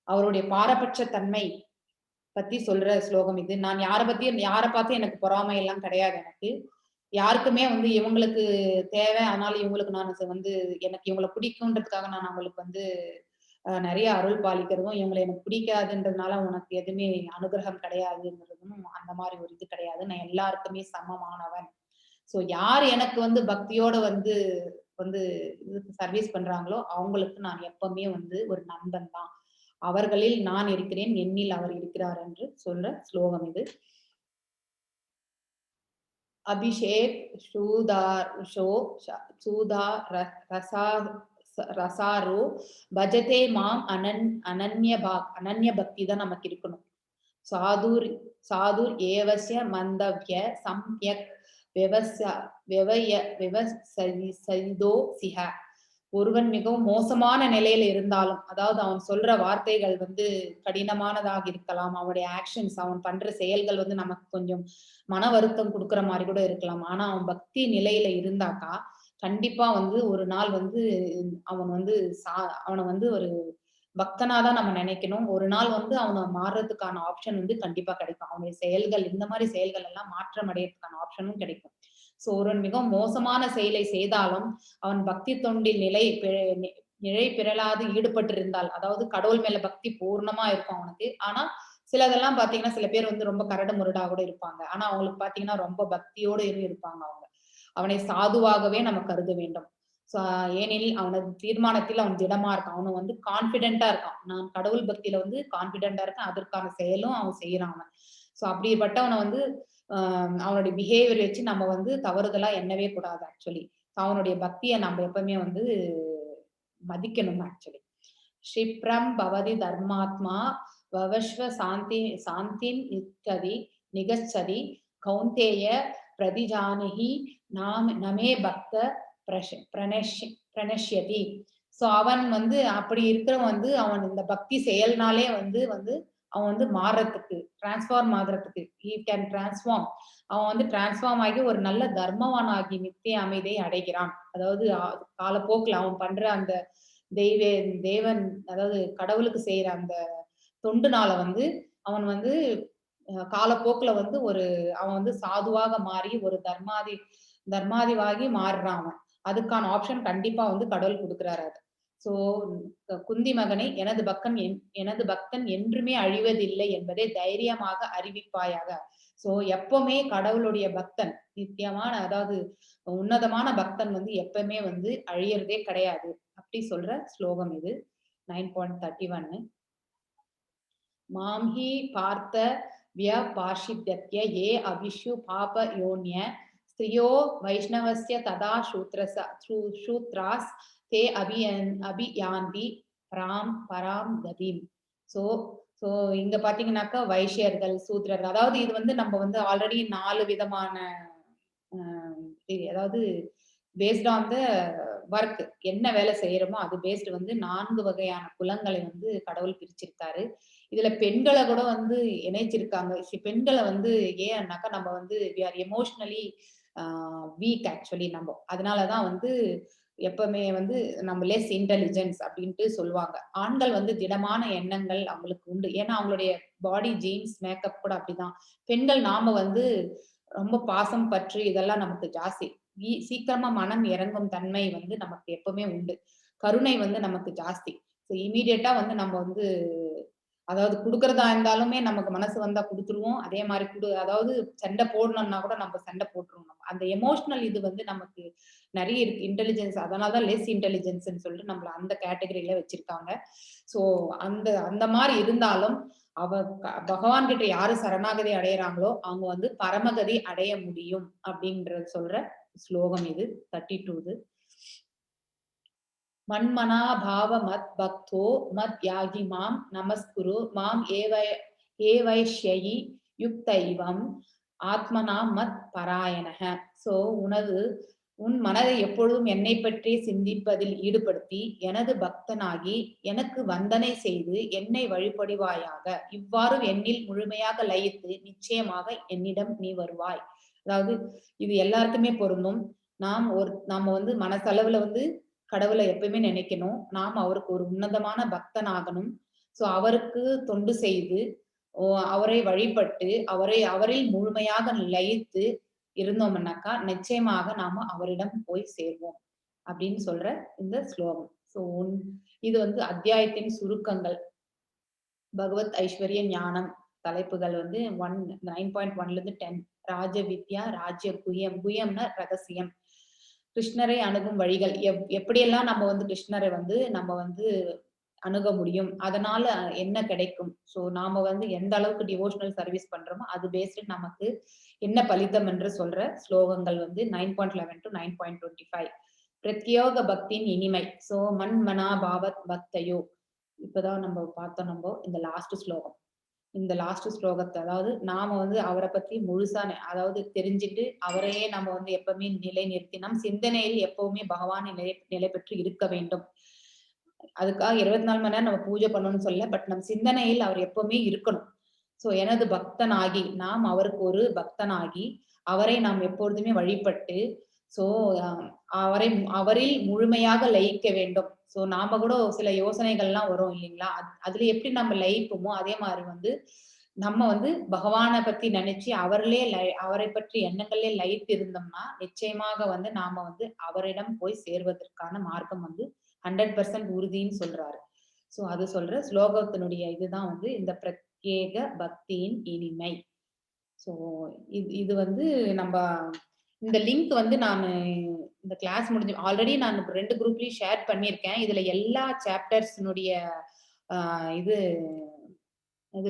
அவருடைய பாரபட்ச தன்மை பத்தி சொல்ற ஸ்லோகம் இது. நான் யார பார்த்தும் எனக்கு பொறாமை எல்லாம் கிடையாது எனக்கு. யாருக்குமே வந்து இவங்களுக்கு தேவை, அதனால இவங்களுக்கு நான் வந்து எனக்கு இவங்கள பிடிக்கும்ன்றதுக்காக நான் அவங்களுக்கு வந்து நெறைய அருள் பாலிக்கிறதும், இவங்கள எனக்கு பிடிக்காதுன்றதுனால உனக்கு எதுவுமே அனுகிரகம் கிடையாதுங்கிறதும் அந்த மாரி ஒரு இது கிடையாது. நான் எல்லாருக்குமே சமமானவன். ஸோ யார் எனக்கு வந்து பக்தியோட வந்து வந்து இதுக்கு சர்வீஸ் பண்றாங்களோ, அவங்களுக்கு நான் எப்பவுமே வந்து ஒரு நண்பன் தான். அவர்களில் நான் இருக்கிறேன், என்னில் அவர் இருக்கிறார் என்று சொல்ற ஸ்லோகம் இது. அபிஷேக் சூதார் ஷோ சூதா ரசா ரசாரோ பஜதே மாம் அனன்ய பக்தி தான் நமக்கு இருக்கணும். சாதுர் சாதுர் ஏவஸ்ய மந்தவ்ய சம்யக் விவச விவய விவசரிதோ சிஹ. ஒருவன் மிகவும் மோசமான நிலையில இருந்தாலும், அதாவது அவன் சொல்ற வார்த்தைகள் வந்து கடினமானதாக இருக்கலாம். அவனுடைய ஆக்ஷன்ஸ், அவன் பண்ற செயல்கள் வந்து நமக்கு கொஞ்சம் மன வருத்தம் குடுக்குற மாரி கூட இருக்கலாம். ஆனா அவன் பக்தி நிலையில இருந்தாக்கா, கண்டிப்பா வந்து ஒரு நாள் வந்து அவன் வந்து சா அவன வந்து ஒரு பக்தனா தான் நம்ம நினைக்கணும். ஒரு நாள் வந்து அவன மாறுறதுக்கான ஆப்ஷன் வந்து கண்டிப்பா கிடைக்கும். அவனுடைய செயல்கள் இந்த மாரி செயல்கள் எல்லாம் மாற்றம் அடையறதுக்கான ஆப்ஷனும் கிடைக்கும். ஸோ ஒருவன் மிகவும் மோசமான செயலை செய்தாலும், அவன் பக்தி தொண்டில் நிலை பெறலாது ஈடுபட்டிருந்தால், அதாவது கடவுள் மேல பக்தி பூர்ணமா இருக்கும் அவனுக்கு. ஆனா சிலதெல்லாம் பார்த்தீங்கன்னா, சில பேர் வந்து ரொம்ப கரடு முரடா கூட இருப்பாங்க. ஆனா அவங்களுக்கு பார்த்தீங்கன்னா, ரொம்ப பக்தியோட இருப்பாங்க அவங்க. அவனை சாதுவாகவே நம்ம கருத வேண்டும். சோ ஏனெனில் அவனது தீர்மானத்தில் அவன் திடமா இருக்கான். அவன் வந்து கான்ஃபிடென்ட்டா இருக்கான். நான் கடவுள் பக்தியில வந்து கான்ஃபிடென்ட்டா இருக்கேன். அதற்கான செயலும் அவன் செய்றான் அவன். சோ அப்படிப்பட்டவன வந்து அவனுடைய பிஹேவியர் வச்சு நம்ம வந்து தவறுதலா எண்ணவே கூடாது ஆக்சுவலி. அவனுடைய பக்திய நம்ம எப்பவுமே வந்து மதிக்கணும் ஆக்சுவலி. "க்ஷிப்ரம் பவதி தர்மாத்மா வவஸ்வ சாந்திம் நிச்சதி நிகச்சதி கௌந்தேய பிரதிஜானஹி நமே பக்த பிரணஷ்யதி." சோ அவன் வந்து அப்படி இருக்கிறவன் வந்து அவன் இந்த பக்தி செயல்னாலே வந்து வந்து அவன் வந்து மாறுறதுக்கு டிரான்ஸ்ஃபார்ம் ஆகுறதுக்கு ஹி கேன் டிரான்ஸ்ஃபார்ம். அவன் வந்து டிரான்ஸ்ஃபார்ம் ஆகி ஒரு நல்ல தர்மவானாகி நித்திய அமைதியை அடைகிறான். அதாவது காலப்போக்குல அவன் பண்ற அந்த தெய்வே தேவன் அதாவது கடவுளுக்கு செய்யற அந்த தொண்டுனால வந்து அவன் வந்து காலப்போக்குல வந்து அவன் வந்து சாதுவாக மாறி ஒரு தர்மாதிவாகி மாறுறான் அவன். அதுக்கான ஆப்ஷன் கண்டிப்பா வந்து கடவுள் குடுக்குறாரு அது. சோ குந்தி மகனே, எனது பக்தன் என்றுமே அழிவதில்லை என்பதை தைரியமாக அறிவிப்பாயாக. சோ எப்பவுமே கடவுளுடைய பக்தன் நித்தியமான அதாவது உன்னதமான பக்தன் வந்து எப்பவுமே வந்து அழியறதே கிடையாது. அப்படி சொல்ற ஸ்லோகம் இது. 9.31. மாம்ஹி பார்த்த வியபாஷித்ய ஏ அபிஷு பாப யோன்ய ஸ்திரியோ வைஷ்ணவஸ்ய ததா சூத்ராஸ் தே அபியாந்தி பராம் கதிம். சோ சோ இங்க பாத்தீங்கன்னாக்கா வைஷ்யர்கள் சூத்ரர்கள் அதாவது இது வந்து நம்ம வந்து ஆல்ரெடி 4 விதமான அதாவது பேஸ்ட் ஆன் த ஒர்க் என்ன வேலை செய்யறோமோ அது பேஸ்டு வந்து 4 வகையான குலங்களை வந்து கடவுள் பிரிச்சிருக்காரு. இதுல பெண்கள கூட வந்து இணைச்சிருக்காங்க. பெண்கள வந்து ஏன்னாக்கா நம்ம வந்து we are emotionally weak actually நம்ம. அதனால தான் வந்து எப்பவுமே வந்து நம்ம லெஸ் இன்டெலிஜென்ஸ் அப்படின்ட்டு சொல்லுவாங்க. ஆண்கள் வந்து திடமான எண்ணங்கள் அவங்களுக்கு உண்டு. ஏன்னா அவங்களுடைய பாடி ஜீன்ஸ் மேக்கப் கூட அப்படிதான். பெண்கள் நாம வந்து ரொம்ப பாசம் பற்று இதெல்லாம் நமக்கு ஜாஸ்தி. சீக்கிரமா மனம் இறங்கும் தன்மை வந்து நமக்கு எப்பவுமே உண்டு. கருணை வந்து நமக்கு ஜாஸ்தி. ஸோ இம்மீடியட்டா வந்து நம்ம வந்து அதாவது குடுக்கறதா இருந்தாலுமே நமக்கு மனசு வந்தா குடுத்துருவோம். அதே மாரி அதாவது சண்டை போடணும்னா கூட நம்ம சண்டை போட்டுருவோம். நம்ம அந்த எமோஷனல் இது வந்து நமக்கு நெறைய இருக்கு. இன்டெலிஜென்ஸ் அதனால தான் லெஸ் இன்டெலிஜென்ஸ்ன்னு சொல்லிட்டு நம்மள அந்த கேட்டகரியில வச்சிருக்காங்க. ஸோ அந்த அந்த மாரி இருந்தாலும் பகவான் கிட்ட யாரு சரணாகதி அடையறாங்களோ அவங்க வந்து பரமகதி அடைய முடியும் அப்படின்றது சொல்ற ஸ்லோகம் இது 32. மன்மனா பாவ மத் பக்தோ மத் யாகி மாம் நமஸ்குரு மாம் ஏவைஷ்யயி யுக்தைவம் ஆத்மனா மத் பராயணக. சோ உன் மனதை எப்பொழுதும் என்னை பற்றி சிந்திப்பதில் ஈடுபடுத்தி எனது பக்தனாகி எனக்கு வந்தனை செய்து என்னை வழிபடுவாயாக. இவ்வாறு என்னில் முழுமையாக லயித்து நிச்சயமாக என்னிடம் நீ வருவாய். அதாவது இது எல்லாருக்குமே பொருந்தும். நாம வந்து மனசளவுல வந்து கடவுளை எப்பயுமே நினைக்கணும். நாம் அவருக்கு ஒரு உன்னதமான பக்தன் ஆகணும். சோ அவருக்கு தொண்டு செய்து அவரை வழிபட்டு அவரில் முழுமையாக லயித்து இருந்தோம்னாக்கா நிச்சயமாக நாம அவரிடம் போய் சேர்வோம் அப்படின்னு சொல்ற இந்த ஸ்லோகம். சோ இது வந்து அத்தியாயத்தின் சுருக்கங்கள். பகவத் ஐஸ்வர்ய ஞானம் தலைப்புகள் வந்து 9.1ல இருந்து 10. ராஜ வித்யா, ராஜ்ய குயம். குயம்னா ரகசியம். கிருஷ்ணரை அணுகும் வழிகள். எப்படியெல்லாம் நம்ம வந்து கிருஷ்ணரை வந்து நம்ம வந்து அணுக முடியும், அதனால என்ன கிடைக்கும். சோ நாம வந்து எந்த அளவுக்கு டிவோஷனல் சர்வீஸ் பண்றோமோ அது பேஸ்டு நமக்கு என்ன பலிதம் என்று சொல்ற ஸ்லோகங்கள் வந்து 9.11 to 9.25. பிரத்யோக பக்தியின் இனிமை. சோ மன் மனா பாவத் பக்தையோ. இப்பதான் நம்ம பார்த்தோம் இந்த லாஸ்ட் ஸ்லோகம். இந்த லாஸ்ட் ஸ்லோகத்தை அதாவது நாம வந்து அவரை பத்தி முழுசா அதாவது தெரிஞ்சுட்டு அவரையே நம்ம வந்து எப்பவுமே நிலை நிறுத்தி நம் சிந்தனையில் எப்பவுமே பகவான் நிலை பெற்று இருக்க வேண்டும். அதுக்காக 24 மணி நேரம் நம்ம பூஜை பண்ணணும்னு சொல்ல, பட் நம் சிந்தனையில் அவர் எப்பவுமே இருக்கணும். சோ எனது பக்தனாகி நாம் அவருக்கு ஒரு பக்தனாகி அவரை நாம் எப்பொழுதுமே வழிபட்டு சோ அவரில் முழுமையாக லயிக்க வேண்டும். சோ நாம கூட சில யோசனைகள்லாம் வரும் இல்லைங்களா, அதுல எப்படி நம்ம லயிப்போமோ அதே மாதிரி வந்து நம்ம வந்து பகவானை பத்தி நினைச்சு அவரை பற்றி எண்ணங்களே லயித்து இருந்தோம்னா நிச்சயமாக வந்து நாம வந்து அவரிடம் போய் சேர்வதற்கான மார்க்கம் வந்து 100% உறுதின்னு சொல்றாரு. சோ அது சொல்ற ஸ்லோகத்தினுடைய இதுதான் வந்து இந்த பிரத்யேக பக்தியின் இனிமை. சோ இது வந்து நம்ம இந்த லிங்க் வந்து நான் இந்த கிளாஸ் முடிஞ்சு ஆல்ரெடி நான் 2 குரூப்லயும் ஷேர் பண்ணியிருக்கேன். இதுல எல்லா சாப்டர்ஸ்னுடைய இது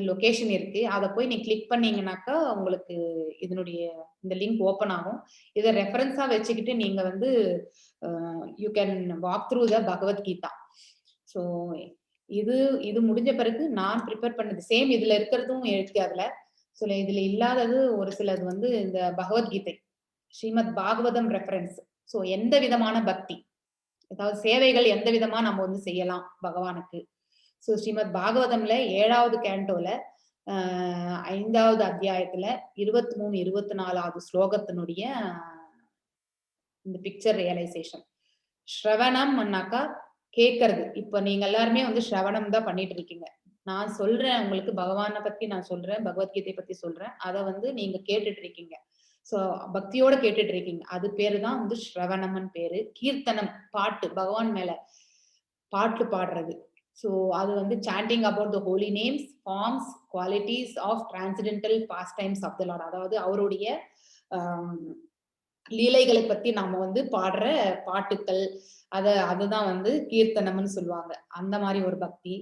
லொகேஷன் இருக்கு. அதை போய் நீ கிளிக் பண்ணீங்கன்னாக்கா உங்களுக்கு இதனுடைய இந்த லிங்க் ஓபன் ஆகும். இதை ரெஃபரன்ஸா வச்சுக்கிட்டு நீங்க வந்து you can walk through the Bhagavad Gita. So இது முடிஞ்ச பிறகு நான் ப்ரிப்பேர் பண்ணது சேம் இதுல இருக்கிறதும் இருக்கு. அதுல இதுல இல்லாதது ஒரு சிலது வந்து இந்த பகவத்கீதை ஸ்ரீமத் பாகவதம் ரெஃபரன்ஸ். ஸோ எந்த விதமான பக்தி அதாவது சேவைகள் எந்த விதமா நம்ம வந்து செய்யலாம் பகவானுக்கு. ஸோ ஸ்ரீமத் பாகவதம்ல 7வது கேண்டோல 5வது அத்தியாயத்துல 23, 24வது ஸ்லோகத்தினுடைய இந்த பிக்சர் ரியலைசேஷன். ஸ்ரவணம்னாக்கா கேட்கறது. இப்ப நீங்க எல்லாருமே வந்து ஸ்ரவணம் தான் பண்ணிட்டு இருக்கீங்க. நான் சொல்றேன் உங்களுக்கு பகவானை பத்தி நான் சொல்றேன், பகவத்கீதை பத்தி சொல்றேன். அதை வந்து நீங்க கேட்டுட்டு இருக்கீங்க. சோ பக்தியோட கேட்டுட்டு இருக்கீங்க. அது பேருதான் வந்து ஸ்ரவணம்னு பேரு. கீர்த்தனம் பாட்டு, பகவான் மேல பாட்டு பாடுறது. சோ அது வந்து chanting about the holy names, forms, qualities of transcendental pastimes of the lord. அதாவது அவருடைய லீலைகளை பத்தி நாம வந்து பாடுற பாட்டுக்கள், அதுதான் வந்து கீர்த்தனம்னு சொல்லுவாங்க. அந்த மாதிரி ஒரு பக்தி.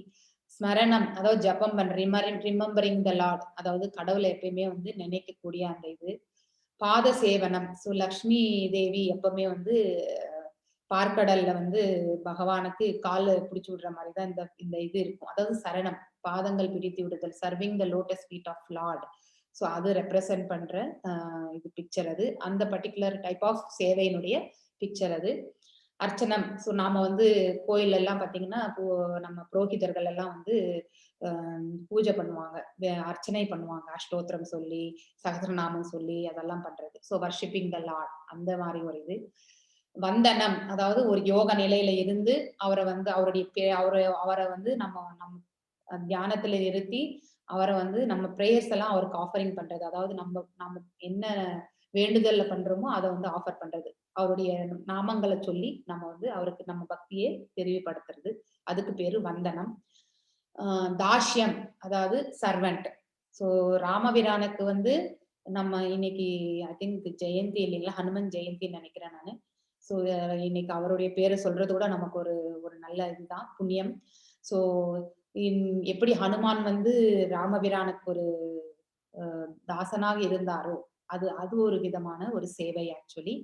ஸ்மரணம் அதாவது ஜபம் ரிமெம்பரிங் த லார்ட், அதாவது கடவுளை எப்பயுமே வந்து நினைக்கக்கூடிய அந்த இது. பாத சேவனம். சோ லக்ஷ்மி தேவி எப்பவுமே வந்து பார்க்கடல்ல வந்து பகவானுக்கு கால பிடிச்சு விடுற மாதிரிதான் இந்த இது இருக்கும். அதாவது சரணம், பாதங்கள் பிடித்து விடுதல், serving the lotus feet of lord. So அது ரெப்ரசன்ட் பண்ற இது பிக்சர். அது அந்த பர்டிகுலர் டைப் ஆஃப் சேவையினுடைய பிக்சர் அது. அர்ச்சனம். ஸோ நாம வந்து கோயில் எல்லாம் பாத்தீங்கன்னா நம்ம புரோகிதர்கள் எல்லாம் வந்து பூஜை பண்ணுவாங்க, அர்ச்சனை பண்ணுவாங்க, அஷ்டோத்திரம் சொல்லி சகஸ்ரநாமம் சொல்லி அதெல்லாம் பண்றது. ஸோ வர்ஷிப்பிங் த லார்ட் அந்த மாதிரி ஒரு இது. வந்தனம் அதாவது ஒரு யோக நிலையில இருந்து அவரை வந்து அவரை வந்து நம்ம தியானத்துல இருத்தி அவரை வந்து நம்ம பிரேயர்ஸ் எல்லாம் அவருக்கு ஆஃபரிங் பண்றது. அதாவது நம்ம என்ன வேண்டுதல்ல பண்றோமோ அதை வந்து ஆஃபர் பண்றது. அவருடைய நாமங்களை சொல்லி நம்ம வந்து அவருக்கு நம்ம பக்தியை தெரிவுபடுத்துறது. அதுக்கு பேரு வந்தனம். தாஷ்யம் அதாவது சர்வெண்ட். சோ ராமபிரானுக்கு வந்து நம்ம இன்னைக்கு ஐ திங்க் ஜெயந்தி இல்லைங்களா, ஹனுமன் ஜெயந்தின்னு நினைக்கிறேன் நானு. சோ இன்னைக்கு அவருடைய பேரை சொல்றது கூட நமக்கு ஒரு நல்ல இதுதான், புண்ணியம். சோ எப்படி ஹனுமான் வந்து ராமபிரானுக்கு ஒரு தாசனாக இருந்தாரோ அது ஒரு விதமான ஒரு சேவை ஆக்சுவலி.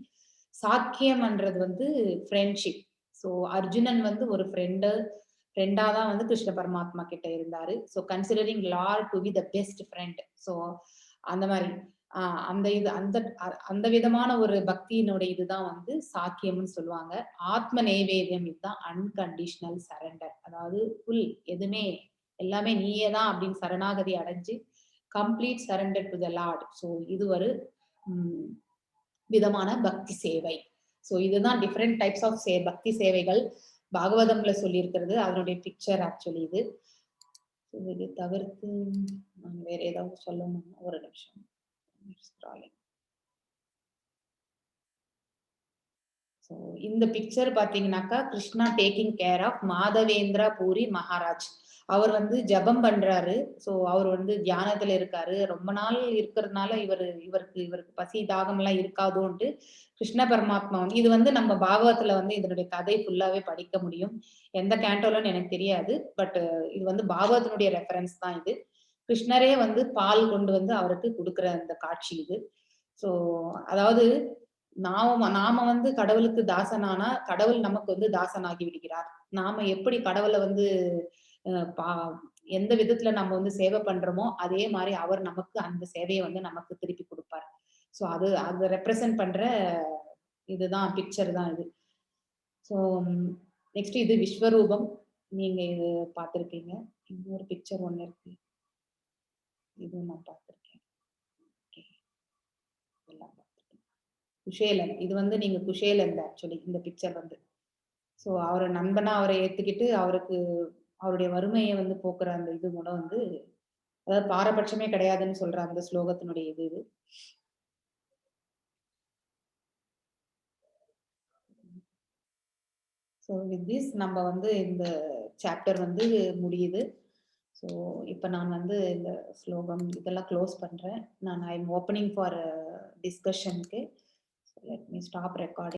சாக்கியம்ன்றது வந்து ஃப்ரெண்ட்ஷிப். ஸோ அர்ஜுனன் வந்து ஒரு ஃப்ரெண்டா தான் வந்து கிருஷ்ண பரமாத்மா கிட்ட இருந்தாரு. So considering lord to be the best friend. So அந்த மாதிரி அந்த விதமான ஒரு பக்தியினுடைய இதுதான் வந்து சாக்கியம்னு சொல்லுவாங்க. ஆத்ம நைவேத்தியம் இதுதான் அன்கண்டிஷனல் சரண்டர். அதாவது ஃபுல் எதுவுமே எல்லாமே நீயே தான் அப்படின்னு சரணாகதி அடைஞ்சு complete surrender to the Lord. So இது ஒரு விதமான பக்தி சேவை. ஸோ இதுதான் டிஃப்ரெண்ட் டைப்ஸ் ஆஃப் பக்தி சேவைகள் பாகவதம்ல சொல்லி இருக்கிறது. அதனுடைய பிக்சர் ஆக்சுவலி இது. ஸோ இது தவிர்த்து நான் வேற ஏதாவது சொல்லணும், ஒரு நிமிஷம். ஸோ இந்த பிக்சர் பார்த்தீங்கன்னாக்கா, Krishna taking care of Madhavendra Puri Maharaj. அவர் வந்து ஜெபம் பண்றாரு. ஸோ அவர் வந்து தியானத்துல இருக்காரு. ரொம்ப நாள் இருக்கிறதுனால இவருக்கு பசி, தாகம்லாம் இருக்காதோன்ட்டு கிருஷ்ண பரமாத்மா வந்து இது வந்து நம்ம பாகவத்துல வந்து இதனுடைய கதை ஃபுல்லாவே படிக்க முடியும். எந்த கேண்டோலன்னு எனக்கு தெரியாது. பட் இது வந்து பாகவதனுடைய ரெஃபரன்ஸ் தான் இது. கிருஷ்ணரே வந்து பால் கொண்டு வந்து அவருக்கு குடுக்குற அந்த காட்சி இது. ஸோ அதாவது நாம வந்து கடவுளுக்கு தாசனானா, கடவுள் நமக்கு வந்து தாசனாகி விடுகிறார். நாம எப்படி கடவுள வந்து அ பா எந்த விதத்துல நம்ம வந்து சேவை பண்றோமோ, அதே மாரி அவர் நமக்கு அந்த சேவைய வந்து நமக்கு திருப்பி குடுப்பார். ஸோ அத ரெப்ரசன்ட் பண்ற இதுதான் பிக்சர் தான் இது. ஸோ நெக்ஸ்ட் இது விஸ்வரூபம். நீங்க இது பார்த்திருப்பீங்க. இன்னொரு பிக்சர் ஒண்ணு இருக்கு. இதுவும் நான் பார்த்திருக்கேன். ஓகே. எல்லாம் பார்த்திருக்கேன். குஷேலன். இது வந்து நீங்க குஷேலன் ஆக்சுவலி இந்த பிக்சர் வந்து. ஸோ அவர நண்பனா அவர ஏத்துக்கிட்டு, அவருடைய வறுமைய வந்து போக்குற அந்த இது கூட வந்து அதாவது பாரபட்சமே கிடையாதுன்னு சொல்ற அந்த ஸ்லோகத்தினுடைய இது. ஸோ வித் திஸ் நம்ம வந்து இந்த சாப்டர் வந்து முடியுது. ஸோ இப்ப நான் வந்து இந்த ஸ்லோகம் இதெல்லாம் க்ளோஸ் பண்றேன். ஐ அம் ஓப்பனிங் ஃபார் டிஸ்கஷனுக்கு. Let me stop recording.